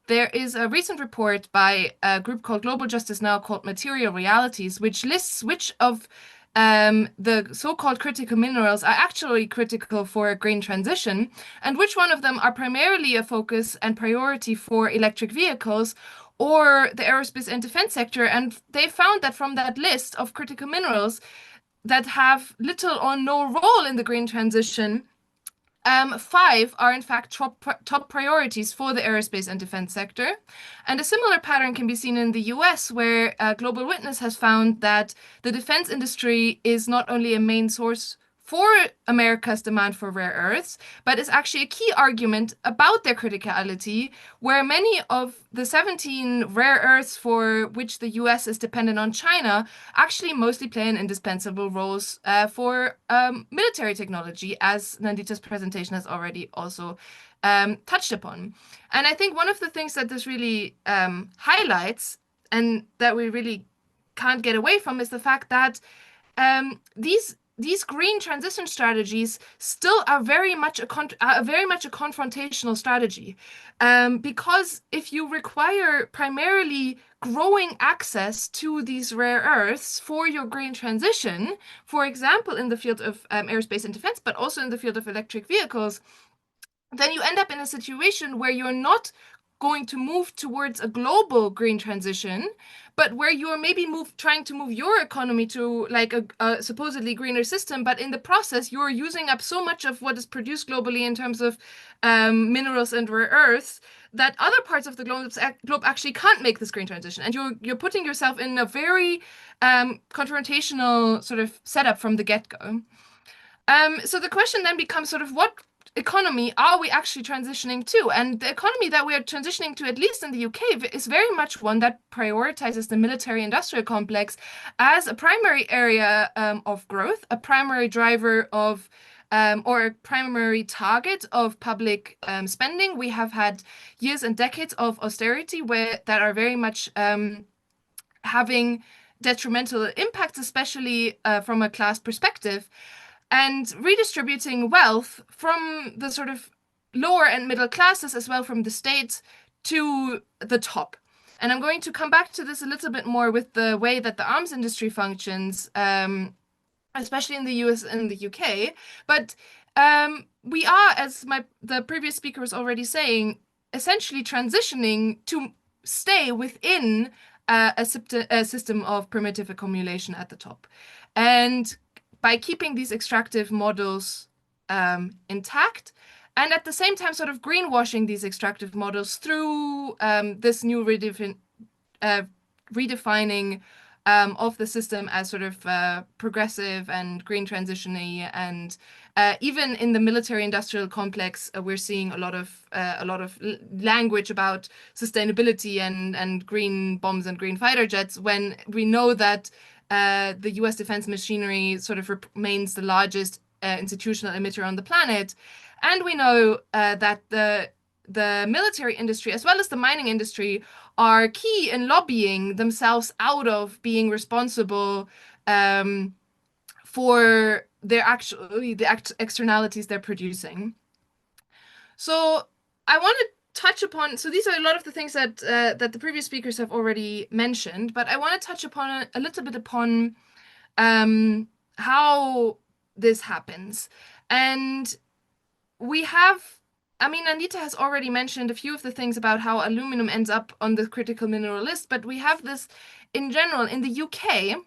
Speaker 5: there is a recent report by a group called Global Justice Now called Material Realities, which lists which of the so-called critical minerals are actually critical for a green transition, and which one of them are primarily a focus and priority for electric vehicles or the aerospace and defense sector. And they found that from that list of critical minerals that have little or no role in the green transition, 5 are in fact top priorities for the aerospace and defense sector. And a similar pattern can be seen in the US, where Global Witness has found that the defense industry is not only a main source for America's demand for rare earths, but is actually a key argument about their criticality, where many of the 17 rare earths for which the US is dependent on China actually mostly play an indispensable roles for military technology, as Nandita's presentation has already also touched upon. And I think one of the things that this really highlights, and that we really can't get away from, is the fact that these green transition strategies still are very much a confrontational strategy, because if you require primarily growing access to these rare earths for your green transition, for example, in the field of aerospace and defense, but also in the field of electric vehicles, then you end up in a situation where you're not going to move towards a global green transition, but where you're maybe trying to move your economy to like a supposedly greener system, but in the process you're using up so much of what is produced globally in terms of minerals and rare earths that other parts of the globe actually can't make this green transition, and you're putting yourself in a very confrontational sort of setup from the get-go. So the question then becomes sort of what economy are we actually transitioning to? And the economy that we are transitioning to, at least in the UK, is very much one that prioritizes the military-industrial complex as a primary area of growth, a primary driver of or a primary target of public spending. We have had years and decades of austerity that are very much having detrimental impacts, especially from a class perspective, and redistributing wealth from the sort of lower and middle classes as well from the state to the top. And I'm going to come back to this a little bit more with the way that the arms industry functions, especially in the US and the UK. But we are, as the previous speaker was already saying, essentially transitioning to stay within a system of primitive accumulation at the top. And by keeping these extractive models intact, and at the same time sort of greenwashing these extractive models through this new redefining of the system as sort of progressive and green transition-y, and even in the military-industrial complex, we're seeing a lot of language about sustainability and green bombs and green fighter jets, when we know that the US defense machinery sort of remains the largest institutional emitter on the planet. And we know that the military industry, as well as the mining industry, are key in lobbying themselves out of being responsible for the externalities they're producing. So I wanted touch upon, so these are a lot of the things that that the previous speakers have already mentioned, but I want to touch upon a little bit upon how this happens. And we have, I mean, Nandita has already mentioned a few of the things about how aluminum ends up on the critical mineral list, but we have this in general in the UK.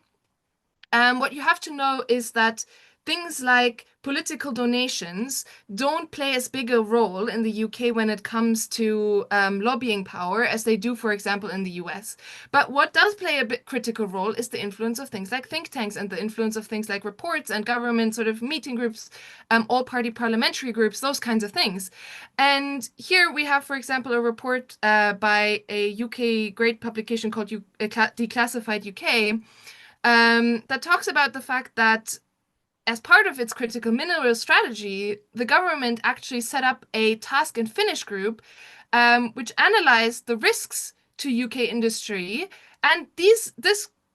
Speaker 5: What you have to know is that things like political donations don't play as big a role in the UK when it comes to lobbying power as they do, for example, in the US. But what does play a bit critical role is the influence of things like think tanks and the influence of things like reports and government sort of meeting groups, all-party parliamentary groups, those kinds of things. And here we have, for example, a report by a UK great publication called Declassified UK, that talks about the fact that as part of its critical mineral strategy, the government actually set up a task and finish group, which analyzed the risks to UK industry. And this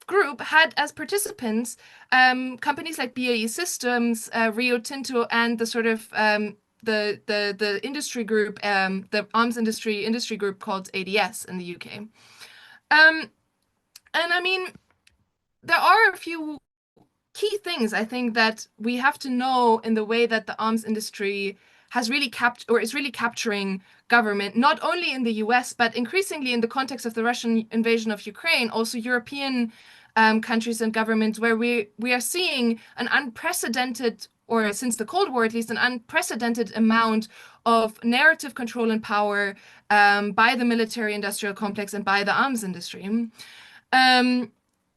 Speaker 5: group had as participants companies like BAE Systems, Rio Tinto, and the sort of the industry group, the arms industry group called ADS in the UK. And I mean, there are a few key things I think that we have to know in the way that the arms industry has really is really capturing government, not only in the US, but increasingly in the context of the Russian invasion of Ukraine, also European countries and governments, where we are seeing an unprecedented, or since the Cold War at least, an unprecedented amount of narrative control and power by the military industrial complex and by the arms industry.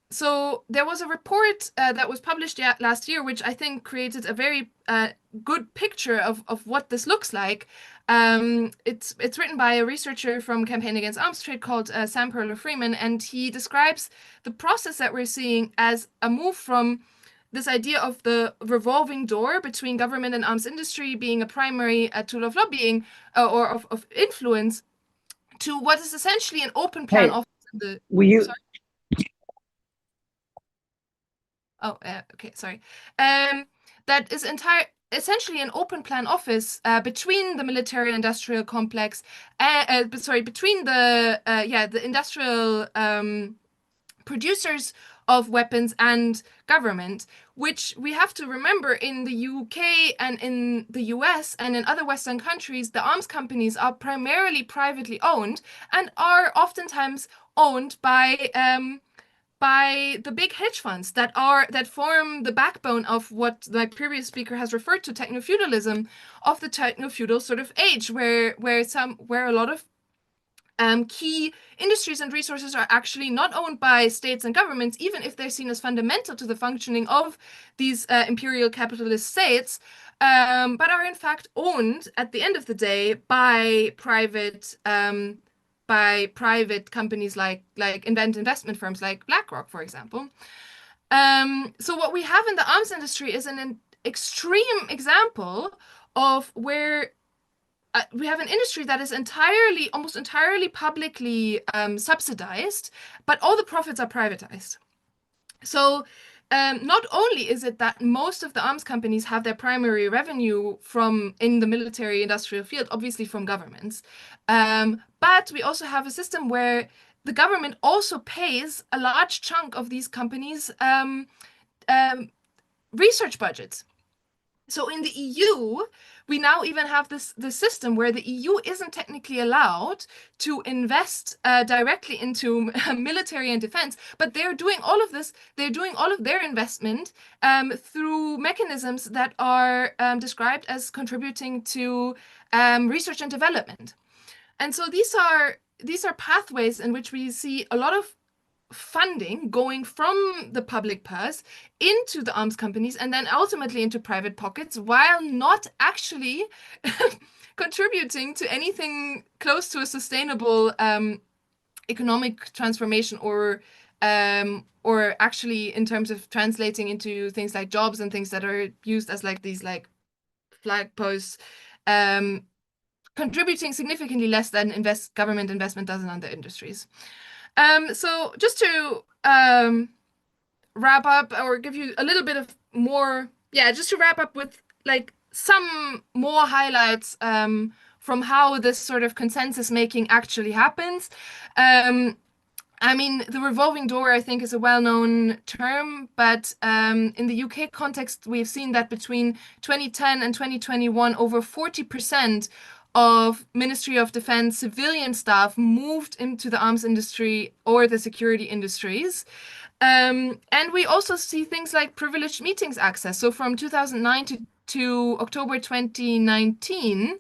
Speaker 5: So there was a report that was published last year, which I think created a very good picture of what this looks like. It's written by a researcher from Campaign Against Arms Trade called Sam Perler-Freeman, and he describes the process that we're seeing as a move from this idea of the revolving door between government and arms industry being a primary tool of lobbying or of influence, to what is essentially an open plan office. Sorry? Oh, okay, sorry. That is essentially an open plan office between the military-industrial complex, between the industrial producers of weapons and government, which we have to remember in the UK and in the US and in other Western countries, the arms companies are primarily privately owned and are oftentimes owned by the big hedge funds that form the backbone of what my previous speaker has referred to, techno-feudalism, of the techno-feudal sort of age, where a lot of key industries and resources are actually not owned by states and governments, even if they're seen as fundamental to the functioning of these imperial capitalist states, but are in fact owned at the end of the day by private companies like investment firms like BlackRock, for example. So what we have in the arms industry is an extreme example of where we have an industry that is almost entirely publicly subsidized, but all the profits are privatized. So not only is it that most of the arms companies have their primary revenue in the military industrial field, obviously from governments, but we also have a system where the government also pays a large chunk of these companies' research budgets. So in the EU, we now even have this system where the EU isn't technically allowed to invest directly into military and defense, but they're doing all of this. They're doing all of their investment through mechanisms that are described as contributing to research and development. And so these are pathways in which we see a lot of funding going from the public purse into the arms companies and then ultimately into private pockets, while not actually contributing to anything close to a sustainable economic transformation, or actually in terms of translating into things like jobs and things that are used as like these like flag posts, contributing significantly less than government investment does in other industries. So just to wrap up, or give you a little bit of more, just to wrap up with like some more highlights from how this sort of consensus making actually happens. I mean, the revolving door, I think, is a well-known term, but in the UK context, we've seen that between 2010 and 2021, over 40% of Ministry of Defense civilian staff moved into the arms industry or the security industries. And we also see things like privileged meetings access. So from 2009 to October 2019,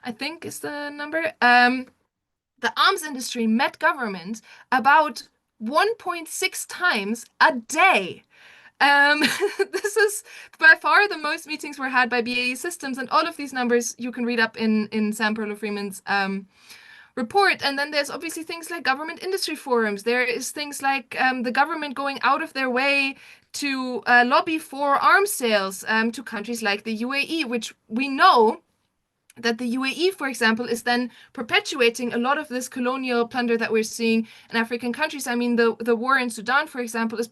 Speaker 5: I think is the number, the arms industry met government about 1.6 times a day. This is by far the most meetings were had by BAE Systems, and all of these numbers you can read up in Sam Perlo-Freeman's report. And then there's obviously things like government industry forums. There is things like the government going out of their way to lobby for arms sales to countries like the UAE, which we know that the UAE, for example, is then perpetuating a lot of this colonial plunder that we're seeing in African countries. I mean, the war in Sudan, for example, is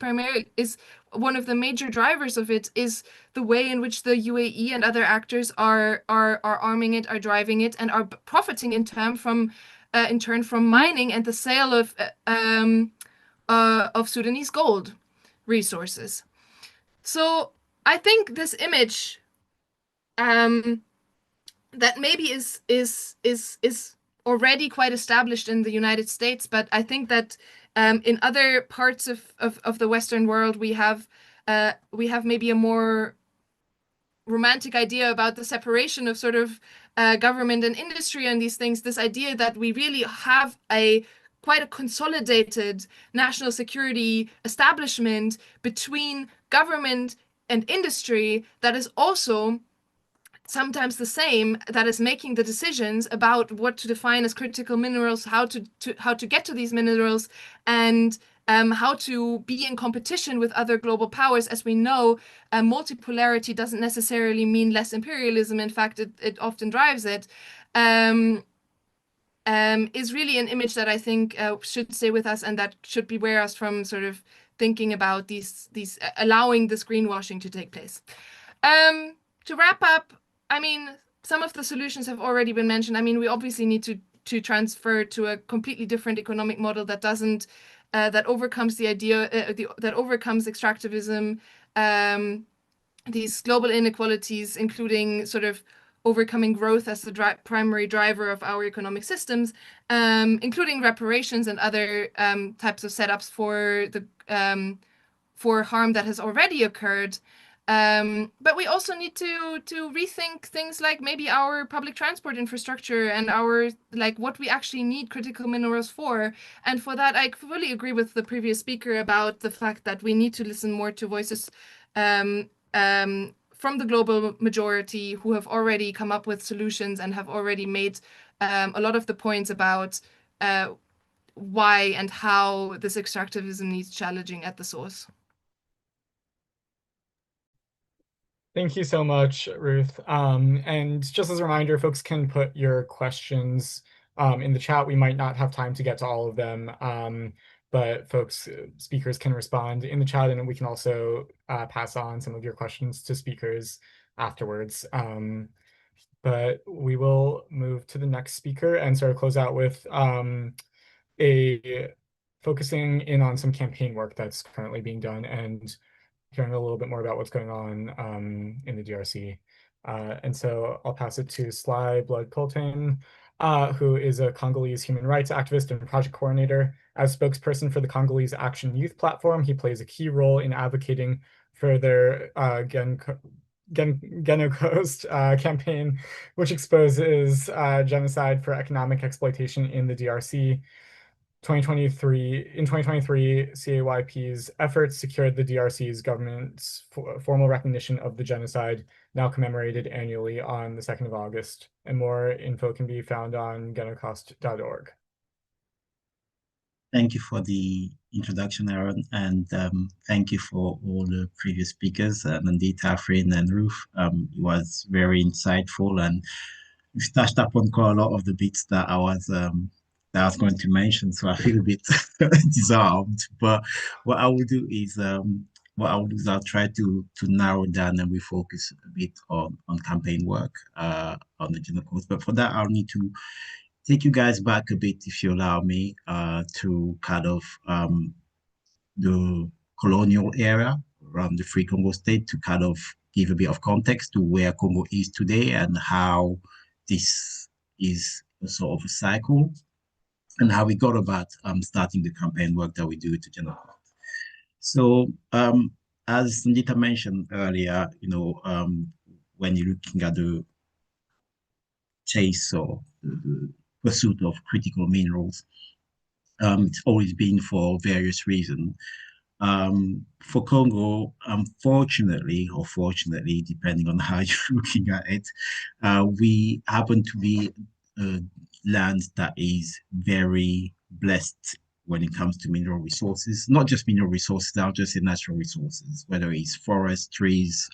Speaker 5: one of the major drivers of it, is the way in which the UAE and other actors are arming it, are driving it, and are profiting in turn from mining and the sale of Sudanese gold resources. So I think this image that maybe is already quite established in the United States, but I think that in other parts of the Western world we have maybe a more romantic idea about the separation of sort of government and industry and these things. This idea that we really have quite a consolidated national security establishment between government and industry that is also sometimes the same, that is making the decisions about what to define as critical minerals, how to get to these minerals, and how to be in competition with other global powers. As we know, multipolarity doesn't necessarily mean less imperialism. In fact, it often drives it. Is really an image that I think should stay with us, and that should beware us from sort of thinking about these allowing this greenwashing to take place. To wrap up, I mean, some of the solutions have already been mentioned. I mean, we obviously need to transfer to a completely different economic model that doesn't that overcomes the idea that overcomes extractivism, these global inequalities, including sort of overcoming growth as the primary driver of our economic systems, including reparations and other types of setups for harm that has already occurred. But we also need to rethink things like maybe our public transport infrastructure and our what we actually need critical minerals for. And for that, I fully agree with the previous speaker about the fact that we need to listen more to voices from the global majority who have already come up with solutions and have already made a lot of the points about why and how this extractivism needs challenging at the source.
Speaker 1: Thank you so much, Ruth. And just as a reminder, folks can put your questions in the chat. We might not have time to get to all of them, but speakers can respond in the chat, and we can also pass on some of your questions to speakers afterwards. But we will move to the next speaker and sort of close out with focusing in on some campaign work that's currently being done and hearing a little bit more about what's going on in the DRC. And so I'll pass it to Sly Blood-Coltan, who is a Congolese human rights activist and project coordinator. As spokesperson for the Congolese Action Youth Platform, he plays a key role in advocating for their Genocoast campaign, which exposes genocide for economic exploitation in the DRC. In 2023, CAYP's efforts secured the DRC's government's formal recognition of the genocide, now commemorated annually on the 2nd of August. And more info can be found on genocost.org.
Speaker 6: Thank you for the introduction, Aaron, and thank you for all the previous speakers, Nandita, Afreen, and Ruth. It was very insightful, and we've touched upon quite a lot of the bits that I was going to mention, so I feel a bit disarmed. But what I will do is what I'll do is I'll try to narrow down and refocus a bit on campaign work on the general course. But for that, I'll need to take you guys back a bit, if you allow me, to kind of the colonial era around the Free Congo state, to kind of give a bit of context to where Congo is today and how this is a sort of a cycle, and how we got about starting the campaign work that we do to general. So as Nandita mentioned earlier, when you're looking at the chase or the pursuit of critical minerals, it's always been for various reasons. For Congo, unfortunately, or fortunately, depending on how you're looking at it, we happen to be a land that is very blessed when it comes to mineral resources, not just mineral resources, I'll just say natural resources, whether it's forests, trees,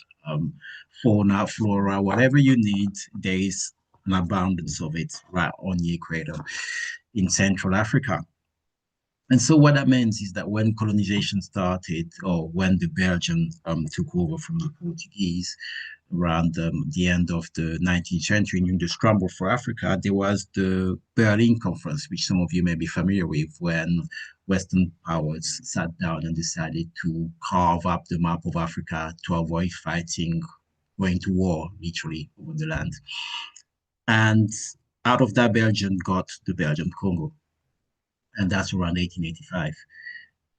Speaker 6: fauna, flora, whatever you need, there is an abundance of it right on the equator in Central Africa. And so what that means is that when colonization started, or when the Belgians took over from the Portuguese around the end of the 19th century, during the scramble for Africa, there was the Berlin Conference, which some of you may be familiar with, when Western powers sat down and decided to carve up the map of Africa to avoid fighting, going to war, literally, over the land. And out of that, Belgium got the Belgian Congo. And that's around 1885.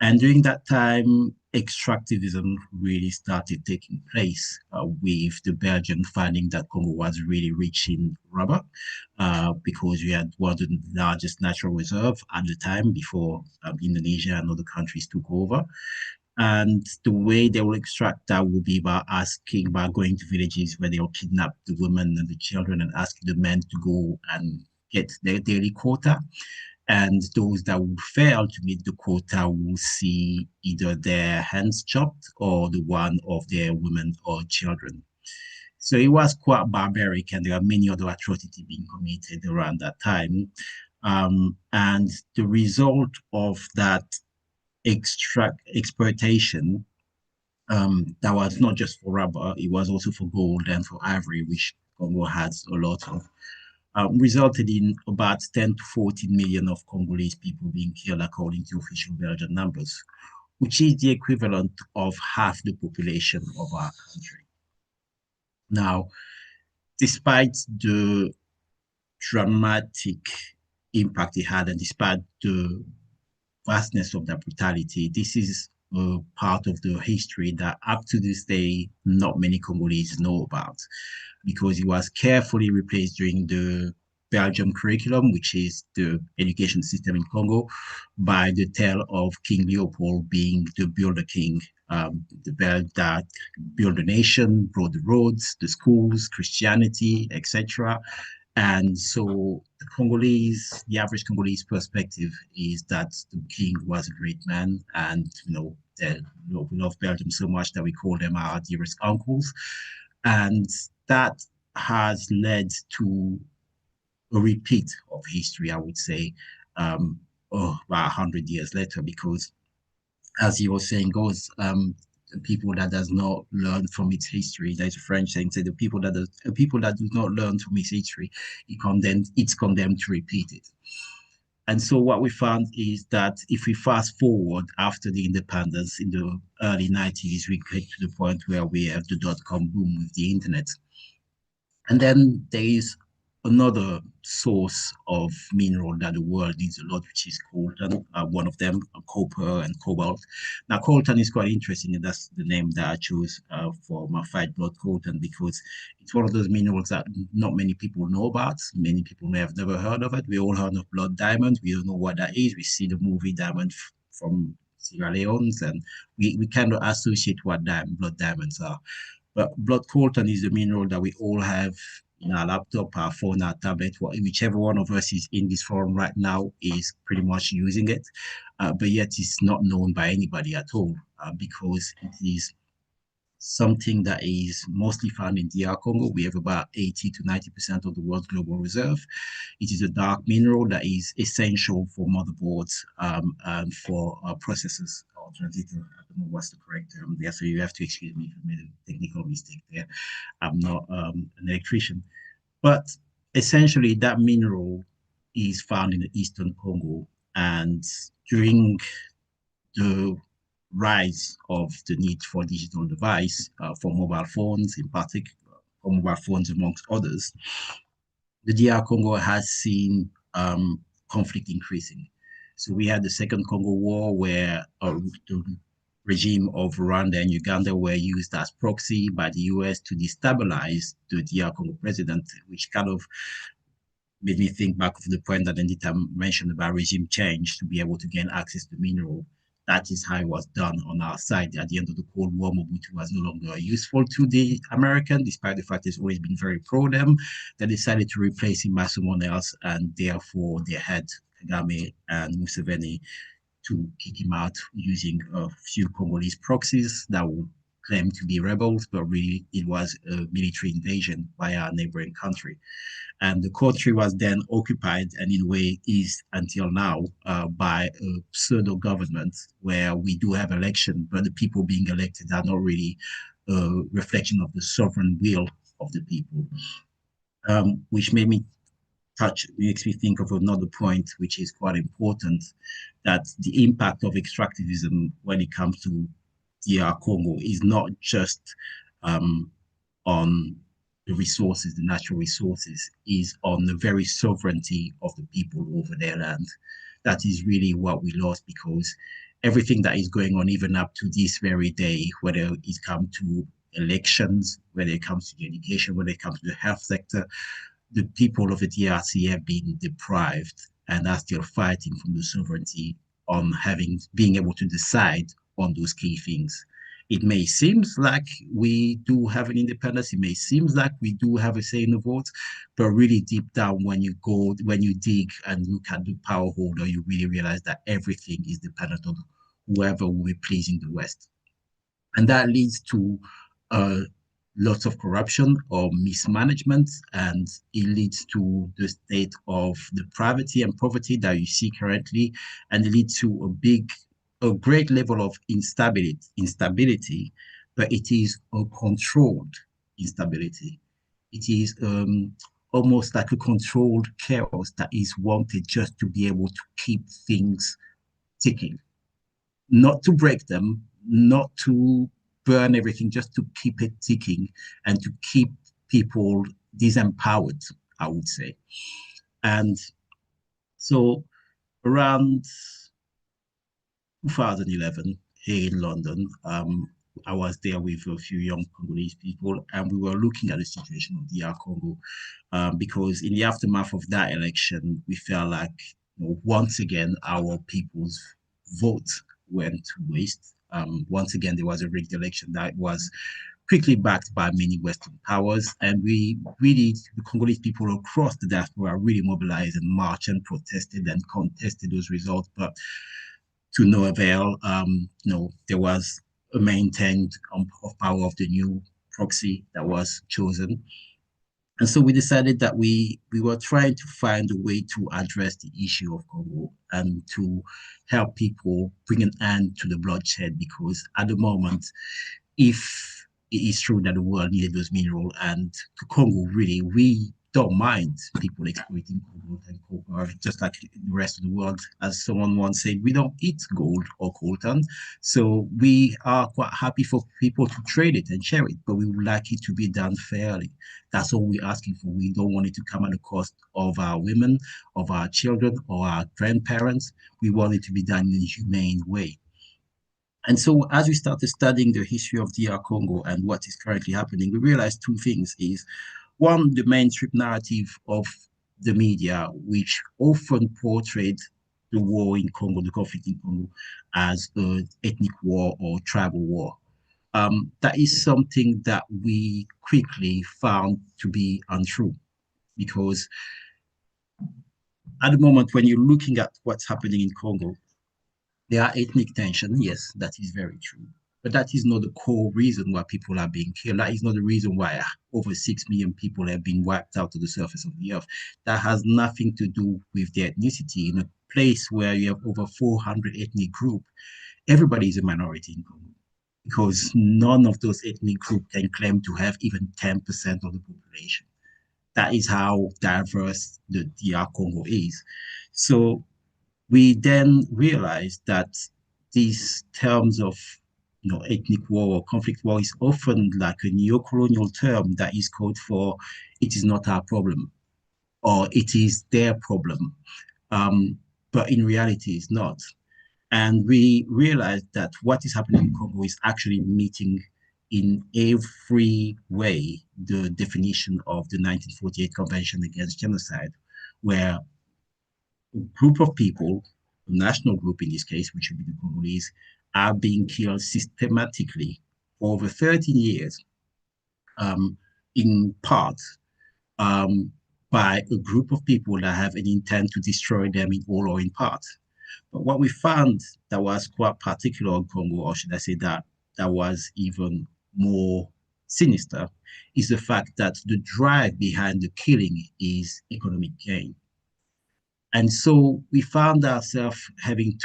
Speaker 6: And during that time, extractivism really started taking place, with the Belgian finding that Congo was really rich in rubber, because we had one of the largest natural reserves at the time before Indonesia and other countries took over. And the way they will extract that will be by going to villages where they will kidnap the women and the children and asking the men to go and get their daily quota. And those that would fail to meet the quota will see either their hands chopped or the one of their women or children. So it was quite barbaric, and there are many other atrocities being committed around that time. And the result of that exploitation, that was not just for rubber, it was also for gold and for ivory, which Congo has a lot of. Resulted in about 10 to 14 million of Congolese people being killed, according to official Belgian numbers, which is the equivalent of half the population of our country. Now, despite the dramatic impact it had, and despite the vastness of that brutality, this is a part of the history that up to this day, not many Congolese know about, because it was carefully replaced during the Belgium curriculum, which is the education system in Congo, by the tale of King Leopold being the builder king, that built the nation, brought the roads, the schools, Christianity, etc. And so the average Congolese perspective is that the king was a great man, and we love Belgium so much that we call them our dearest uncles. And that has led to a repeat of history, I would say, about 100 years later, because as you were saying goes, the people that does not learn from its history, there's a French saying, the people that do not learn from its history, it's condemned to repeat it. And so what we found is that if we fast forward after the independence in the early 90s, we get to the point where we have the dot-com boom with the internet. And then there is another source of mineral that the world needs a lot, which is coltan, one of them, copper and cobalt. Now, coltan is quite interesting, and that's the name that I chose for my fight, Blood-Coltan, because it's one of those minerals that not many people know about. Many people may have never heard of it. We all heard of blood diamond. We don't know what that is. We see the movie Diamond from Sierra Leone, and we kind of associate what blood diamonds are. But Blood-Coltan is the mineral that we all have in our laptop, our phone, our tablet, whichever one of us is in this forum right now is pretty much using it, but yet it's not known by anybody at all, because it is something that is mostly found in DR Congo. We have about 80 to 90% of the world's global reserve. It is a dark mineral that is essential for motherboards and for processors, or translator. I don't know what's the correct term there, so you have to excuse me if I made a technical mistake there. I'm not an electrician, but essentially that mineral is found in the Eastern Congo, and during the rise of the need for digital device, for mobile phones in particular, for mobile phones amongst others, the DR Congo has seen conflict increasing. So we had the Second Congo War, where the regime of Rwanda and Uganda were used as proxy by the US to destabilize the DR Congo president, which kind of made me think back of the point that Nandita mentioned about regime change to be able to gain access to mineral. That is how it was done on our side. At the end of the Cold War, Mobutu was no longer useful to the American, despite the fact he's always been very pro them. They decided to replace him by someone else, and therefore they had Kagame and Museveni to kick him out using a few Congolese proxies that would claim to be rebels, but really it was a military invasion by our neighboring country. And the country was then occupied, and in a way is until now, by a pseudo government where we do have election, but the people being elected are not really a reflection of the sovereign will of the people, which makes me think of another point, which is quite important, that the impact of extractivism when it comes to DR Congo is not just on the resources, the natural resources, is on the very sovereignty of the people over their land. That is really what we lost, because everything that is going on, even up to this very day, whether it comes to elections, whether it comes to education, whether it comes to the health sector, the people of the DRC have been deprived and are still fighting from the sovereignty on being able to decide on those key things. It may seem like we do have an independence. It may seem like we do have a say in the vote, but really deep down, when you dig and look at the power holder, you really realize that everything is dependent on whoever will be pleasing the West. And that leads to lots of corruption or mismanagement, and it leads to the state of depravity and poverty that you see currently, and it leads to a great level of instability, but it is a controlled instability. It is almost like a controlled chaos that is wanted just to be able to keep things ticking, not to break them, not to burn everything, just to keep it ticking and to keep people disempowered, I would say. And so around 2011 here in London, I was there with a few young Congolese people, and we were looking at the situation of DR Congo, because in the aftermath of that election, we felt like, once again, our people's vote went to waste. Once again, there was a rigged election that was quickly backed by many Western powers, and the Congolese people across the diaspora really mobilized and marched and protested and contested those results, but to no avail. There was a maintained of power of the new proxy that was chosen. And so we decided that we were trying to find a way to address the issue of Congo and to help people bring an end to the bloodshed, because at the moment, if it is true that the world needed those minerals, and Congo really, we don't mind people exploiting gold and copper, just like the rest of the world. As someone once said, we don't eat gold or coltan, so we are quite happy for people to trade it and share it, but we would like it to be done fairly. That's all we're asking for. We don't want it to come at the cost of our women, of our children, or our grandparents. We want it to be done in a humane way. And so as we started studying the history of DR Congo and what is currently happening, we realized two things. One, the mainstream narrative of the media, which often portrayed the war in Congo, the conflict in Congo, as an ethnic war or tribal war. That is something that we quickly found to be untrue, because at the moment when you're looking at what's happening in Congo, there are ethnic tension. Yes, that is very true. But that is not the core reason why people are being killed. That is not the reason why over 6 million people have been wiped out to the surface of the earth. That has nothing to do with their ethnicity. In a place where you have over 400 ethnic groups, everybody is a minority in Congo, because none of those ethnic groups can claim to have even 10% of the population. That is how diverse the DR Congo is. So we then realized that these terms of ethnic war or conflict war is often like a neo-colonial term that is called for it is not our problem or it is their problem. But in reality, it's not. And we realized that what is happening in Congo is actually meeting in every way the definition of the 1948 Convention Against Genocide, where a group of people, a national group in this case, which would be the Congolese, are being killed systematically for over 13 years, in part by a group of people that have an intent to destroy them in all or in part. But what we found that was quite particular in Congo, or should I say that was even more sinister, is the fact that the drive behind the killing is economic gain. And so we found ourselves having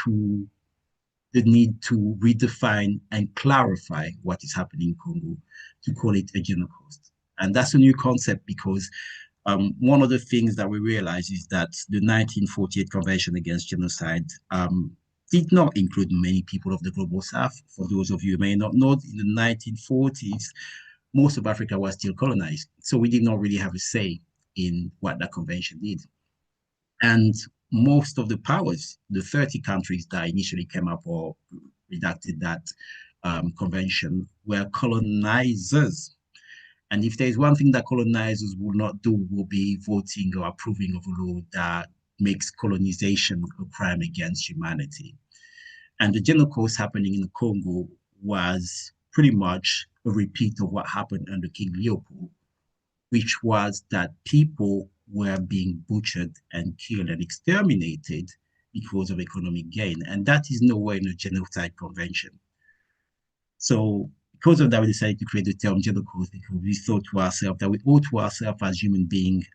Speaker 6: the need to redefine and clarify what is happening in Congo to call it a genocide. And that's a new concept because one of the things that we realized is that the 1948 Convention Against Genocide did not include many people of the Global South. For those of you who may not know, in the 1940s, most of Africa was still colonized. So we did not really have a say in what that convention did. And most of the powers, the 30 countries that initially came up or redacted that convention, were colonizers. And if there's one thing that colonizers will not do, will be voting or approving of a law that makes colonization a crime against humanity. And the genocide happening in the Congo was pretty much a repeat of what happened under King Leopold, which was that people were being butchered and killed and exterminated because of economic gain. And that is nowhere in the Genocide Convention. So because of that, we decided to create the term genocide because we thought to ourselves that we owe to ourselves as human beings,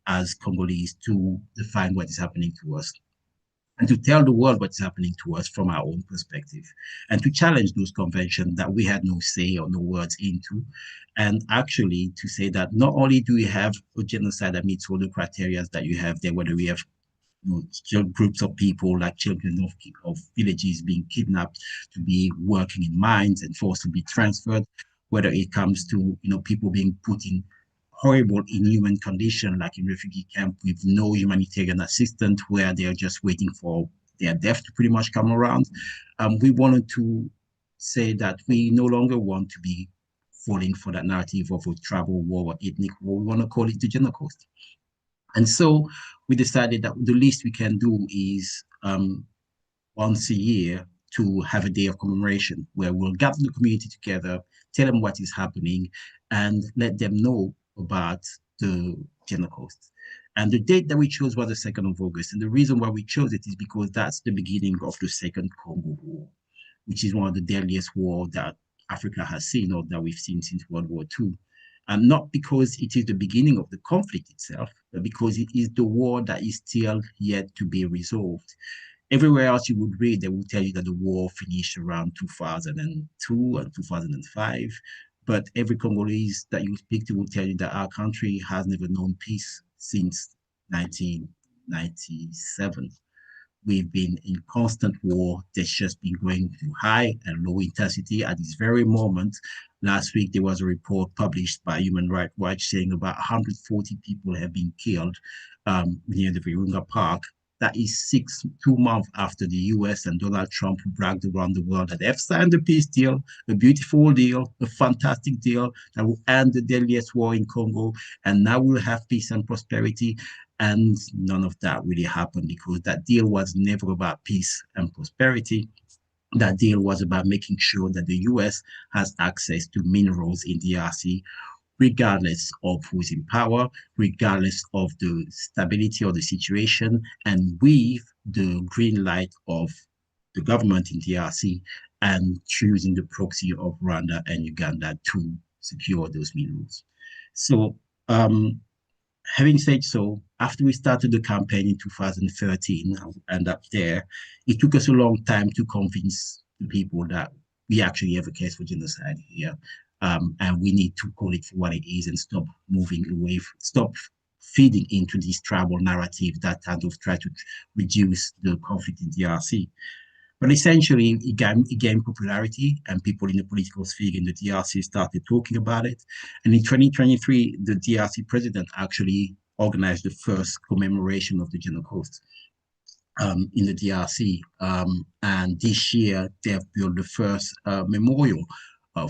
Speaker 6: as Congolese, to define what is happening to us and to tell the world what's happening to us from our own perspective and to challenge those conventions that we had no say or no words into. And actually to say that not only do we have a genocide that meets all the criteria that you have there, whether we have groups of people like children of villages being kidnapped to be working in mines and forced to be transferred, whether it comes to people being put in horrible inhuman condition like in refugee camp with no humanitarian assistance where they're just waiting for their death to pretty much come around. We wanted to say that we no longer want to be falling for that narrative of a tribal war or ethnic war. We want to call it the genocide. And so we decided that the least we can do is once a year to have a day of commemoration where we'll gather the community together, tell them what is happening, and let them know about the genocide. And the date that we chose was the 2nd of August. And the reason why we chose it is because that's the beginning of the Second Congo War, which is one of the deadliest wars that Africa has seen or that we've seen since World War II. And not because it is the beginning of the conflict itself, but because it is the war that is still yet to be resolved. Everywhere else you would read, they will tell you that the war finished around 2002 and 2005. But every Congolese that you speak to will tell you that our country has never known peace since 1997. We've been in constant war that's just been going through high and low intensity at this very moment. Last week, there was a report published by Human Rights Watch saying about 140 people have been killed near the Virunga Park. That is 2 months after the US and Donald Trump bragged around the world that they've signed a peace deal, a beautiful deal, a fantastic deal that will end the deadliest war in Congo. And now we'll have peace and prosperity. And none of that really happened because that deal was never about peace and prosperity. That deal was about making sure that the US has access to minerals in the DRC, regardless of who's in power, regardless of the stability of the situation, and with the green light of the government in DRC and choosing the proxy of Rwanda and Uganda to secure those minerals. So, having said so, after we started the campaign in 2013 and up there, it took us a long time to convince the people that we actually advocate for genocide here. And we need to call it for what it is and stop moving away, stop feeding into this tribal narrative that kind of try to reduce the conflict in DRC. But essentially, it gained popularity, and people in the political sphere in the DRC started talking about it. And in 2023, the DRC president actually organized the first commemoration of the Genocost in the DRC. And this year, they've built the first memorial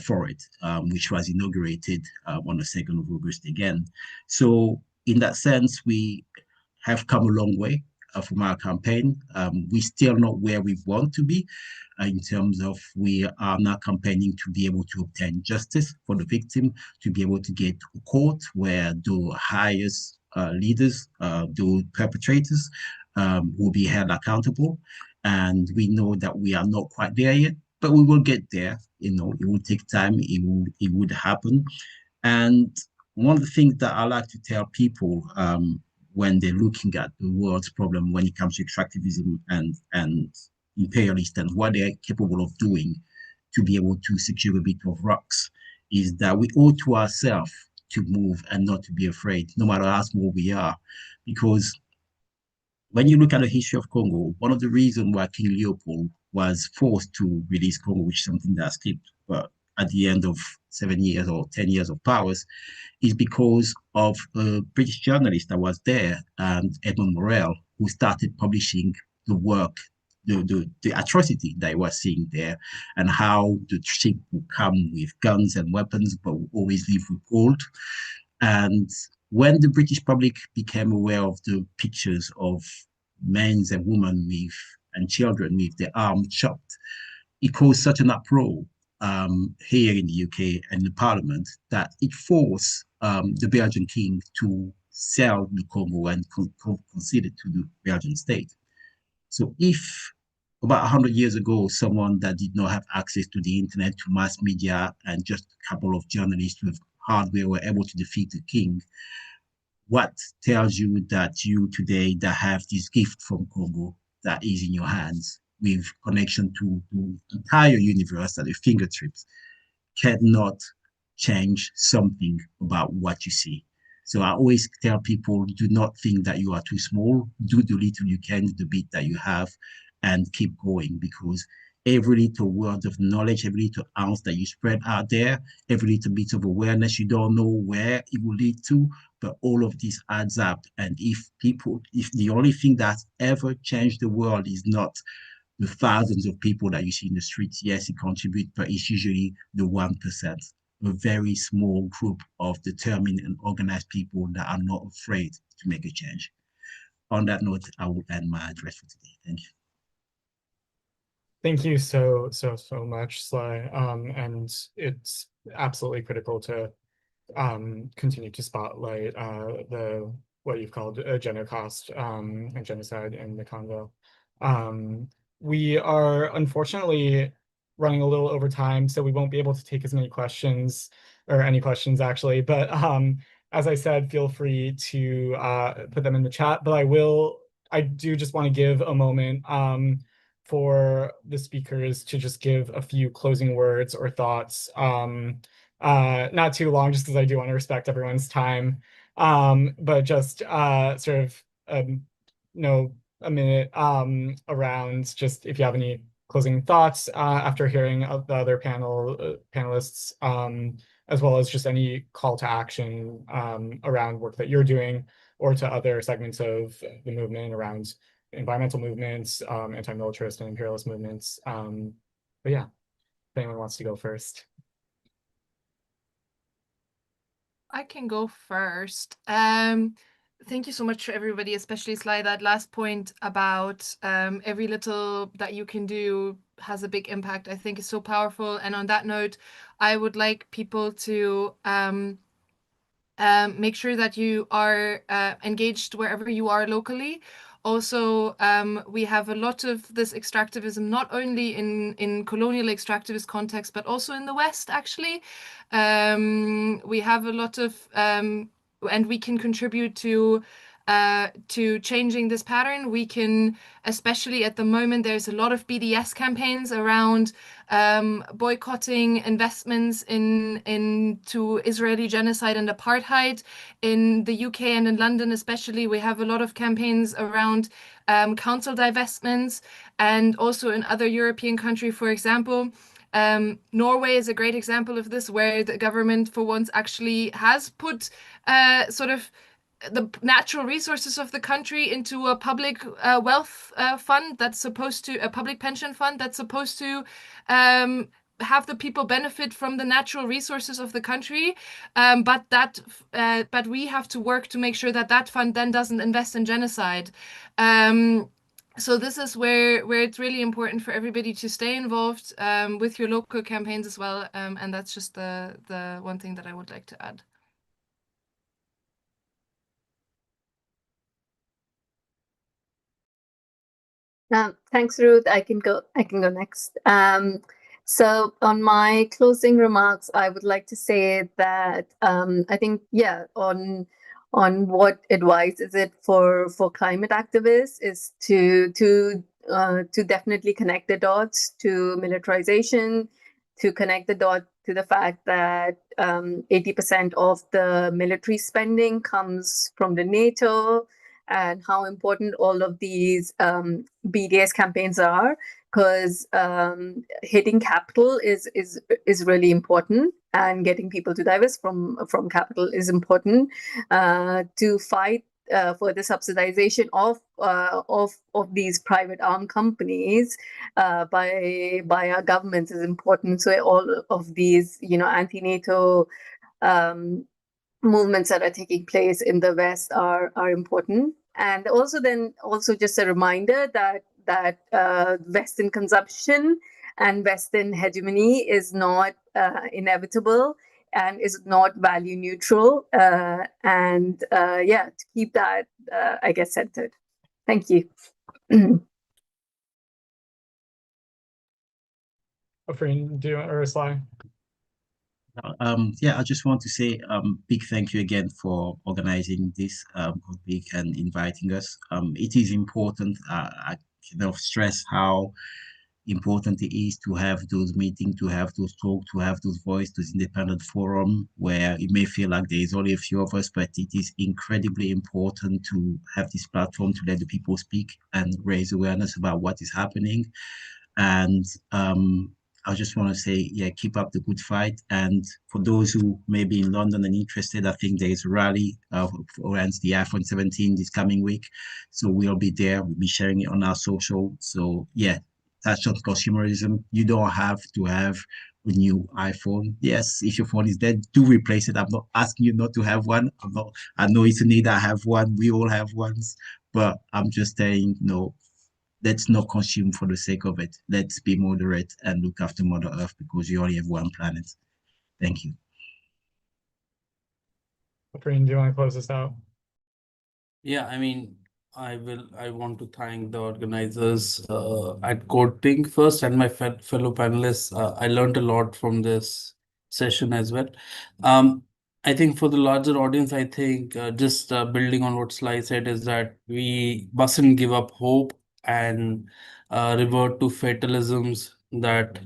Speaker 6: for it, which was inaugurated on the 2nd of August again. So in that sense, we have come a long way from our campaign. We're still not where we want to be in terms of we are now campaigning to be able to obtain justice for the victim, to be able to get to court where the highest leaders, the perpetrators, will be held accountable. And we know that we are not quite there yet, but we will get there. It will take time. It would happen. And one of the things that I like to tell people when they're looking at the world's problem when it comes to extractivism and imperialist and what they're capable of doing to be able to secure a bit of rocks is that we owe to ourselves to move and not to be afraid, no matter how small we are. Because when you look at the history of Congo, one of the reasons why King Leopold was forced to release Congo, which is something that skipped, but at the end of 7 years or 10 years of powers, is because of a British journalist that was there, Edmund Morel, who started publishing the work, the atrocity that he was seeing there, and how the ship would come with guns and weapons, but would always leave with gold. And when the British public became aware of the pictures of men and women and children with their arms chopped, it caused such an uproar here in the UK and the Parliament that it forced the Belgian king to sell the Congo and concede it to the Belgian state. So if about 100 years ago, someone that did not have access to the internet, to mass media, and just a couple of journalists with hardware were able to defeat the king, what tells you that you today that have this gift from Congo that is in your hands with connection to the entire universe at your fingertips cannot change something about what you see? So I always tell people, do not think that you are too small. Do the little you can, the bit that you have, and keep going, because every little word of knowledge, every little ounce that you spread out there, every little bit of awareness, you don't know where it will lead to, but all of this adds up. And if the only thing that's ever changed the world is not the thousands of people that you see in the streets, yes, it contributes, but it's usually the 1%, a very small group of determined and organized people that are not afraid to make a change. On that note, I will end my address for today. Thank you.
Speaker 1: Thank you so much, Sly. And it's absolutely critical to continue to spotlight what you've called a Genocost and genocide in the Congo. We are unfortunately running a little over time, so we won't be able to take as many questions, or any questions actually, but as I said, feel free to put them in the chat, but I do just want to give a moment for the speakers to just give a few closing words or thoughts. Not too long, just because I do want to respect everyone's time, but just sort of a minute around just if you have any closing thoughts after hearing of the other panelists, as well as just any call to action around work that you're doing or to other segments of the movement around environmental movements, anti-militarist and imperialist movements. But yeah, if anyone wants to go first.
Speaker 5: I can go first. Thank you so much for everybody, especially Sly. That last point about every little that you can do has a big impact, I think is so powerful. And on that note, I would like people to make sure that you are engaged wherever you are locally. Also, we have a lot of this extractivism, not only in colonial extractivist context, but also in the West, actually. We have a lot of, and we can contribute to to changing this pattern. We can, especially at the moment, there's a lot of BDS campaigns around boycotting investments into Israeli genocide and apartheid. In the UK and in London especially, we have a lot of campaigns around council divestments, and also in other European countries, for example. Norway is a great example of this, where the government for once actually has put sort of the natural resources of the country into a public wealth fund that's supposed to, a public pension fund that's supposed to have the people benefit from the natural resources of the country, but we have to work to make sure that that fund then doesn't invest in genocide. So this is where it's really important for everybody to stay involved with your local campaigns as well, and that's just the one thing that I would like to add.
Speaker 2: Thanks, Ruth. I can go next. So on my closing remarks, I would like to say that I think, on what advice is it for climate activists is to definitely connect the dots to militarization, to connect the dot to the fact that 80% of the military spending comes from the NATO, and how important all of these BDS campaigns are, because hitting capital is really important, and getting people to divest from capital is important to fight for the subsidization of these private armed companies by our governments is important. So all of these, anti-NATO movements that are taking place in the West are important. And also just a reminder that Western consumption and Western hegemony is not inevitable and is not value neutral. To keep that, I guess, centered. Thank you.
Speaker 1: Afreen, do you want to reply?
Speaker 6: I just want to say big thank you again for organizing this week and inviting us. It is important. I stress how important it is to have those meetings, to have those talks, to have those voices, those independent forum where it may feel like there is only a few of us, but it is incredibly important to have this platform to let the people speak and raise awareness about what is happening. And I just want to say, keep up the good fight. And for those who may be in London and interested, I think there is a rally around the iPhone 17 this coming week. So we'll be there. We'll be sharing it on our social. So that's not consumerism. You don't have to have a new iPhone. Yes, if your phone is dead, do replace it. I'm not asking you not to have one. I know it's a need. I have one. We all have ones. But I'm just saying, let's not consume for the sake of it. Let's be moderate and look after Mother Earth, because you only have one planet. Thank you.
Speaker 1: Afreen, do you want to close this out?
Speaker 4: Yeah, I mean, I want to thank the organizers at CODEPINK first, and my fellow panelists. I learned a lot from this session as well. I think for the larger audience, I think just building on what Sly said is that we mustn't give up hope and revert to fatalisms that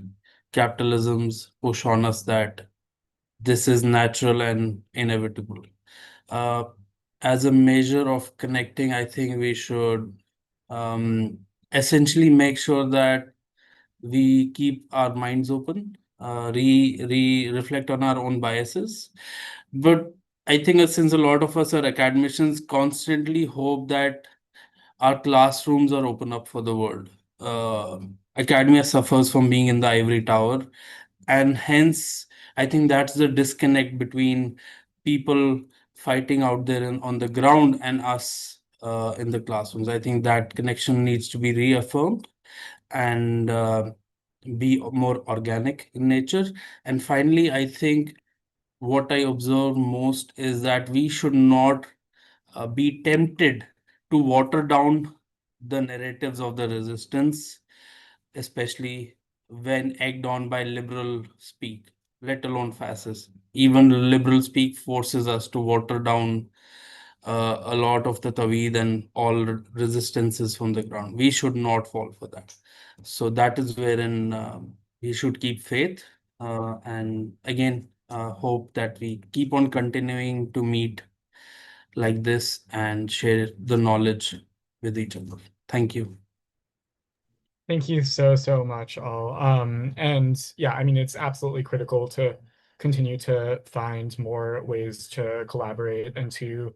Speaker 4: capitalisms push on us, that this is natural and inevitable. As a measure of connecting, I think we should essentially make sure that we keep our minds open, reflect on our own biases. But I think since a lot of us are academicians, constantly hope that our classrooms are open up for the world. Academia suffers from being in the ivory tower, and hence I think that's the disconnect between people fighting out there on the ground and us in the classrooms. I think that connection needs to be reaffirmed and be more organic in nature. And finally, I think what I observe most is that we should not be tempted to water down the narratives of the resistance, especially when egged on by liberal speak, let alone fascists. Even liberal speak forces us to water down a lot of the Taweed and all resistances from the ground. We should not fall for that. So that is wherein we should keep faith, and again, hope that we keep on continuing to meet like this and share the knowledge with each other. Thank you.
Speaker 1: Thank you so much, all. And yeah, I mean, it's absolutely critical to continue to find more ways to collaborate and to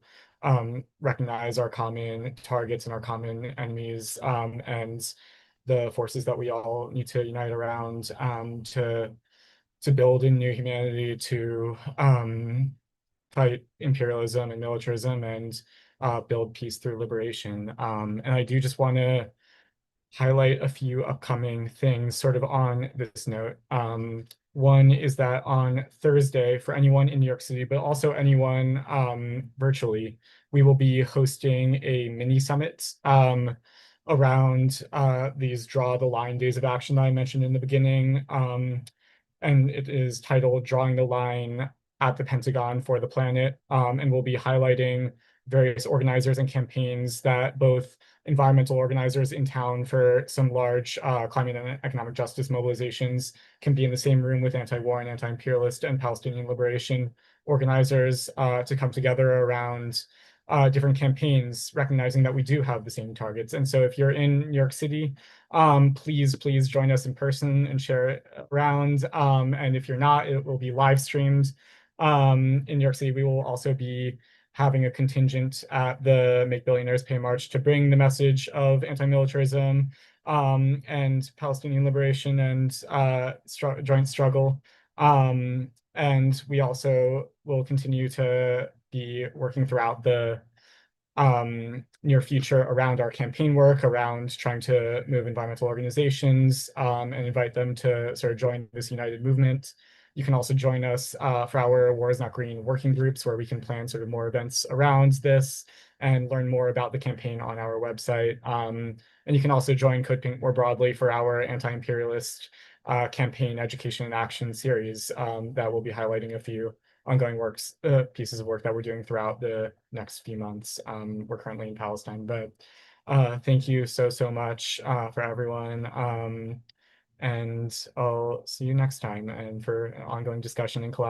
Speaker 1: recognize our common targets and our common enemies, and the forces that we all need to unite around, to build a new humanity, to fight imperialism and militarism, and build peace through liberation. And I do just want to highlight a few upcoming things sort of on this note. One is that on Thursday, for anyone in New York City, but also anyone virtually, we will be hosting a mini summit around these Draw the Line days of action that I mentioned in the beginning. And it is titled Drawing the Line at the Pentagon for the Planet. And we'll be highlighting various organizers and campaigns that both environmental organizers in town for some large climate and economic justice mobilizations can be in the same room with anti-war and anti-imperialist and Palestinian liberation organizers to come together around different campaigns, recognizing that we do have the same targets. And so if you're in New York City, please join us in person and share it around. And if you're not, it will be live streamed. In New York City, we will also be having a contingent at the Make Billionaires Pay March to bring the message of anti-militarism and Palestinian liberation and joint struggle. And we also will continue to be working throughout the near future around our campaign work, around trying to move environmental organizations and invite them to sort of join this united movement. You can also join us for our War is Not Green working groups, where we can plan sort of more events around this and learn more about the campaign on our website. And you can also join CODEPINK more broadly for our anti-imperialist campaign education and action series that will be highlighting a few ongoing pieces of work that we're doing throughout the next few months. We're currently in Palestine, but thank you so much for everyone. And I'll see you next time and for ongoing discussion and collaboration.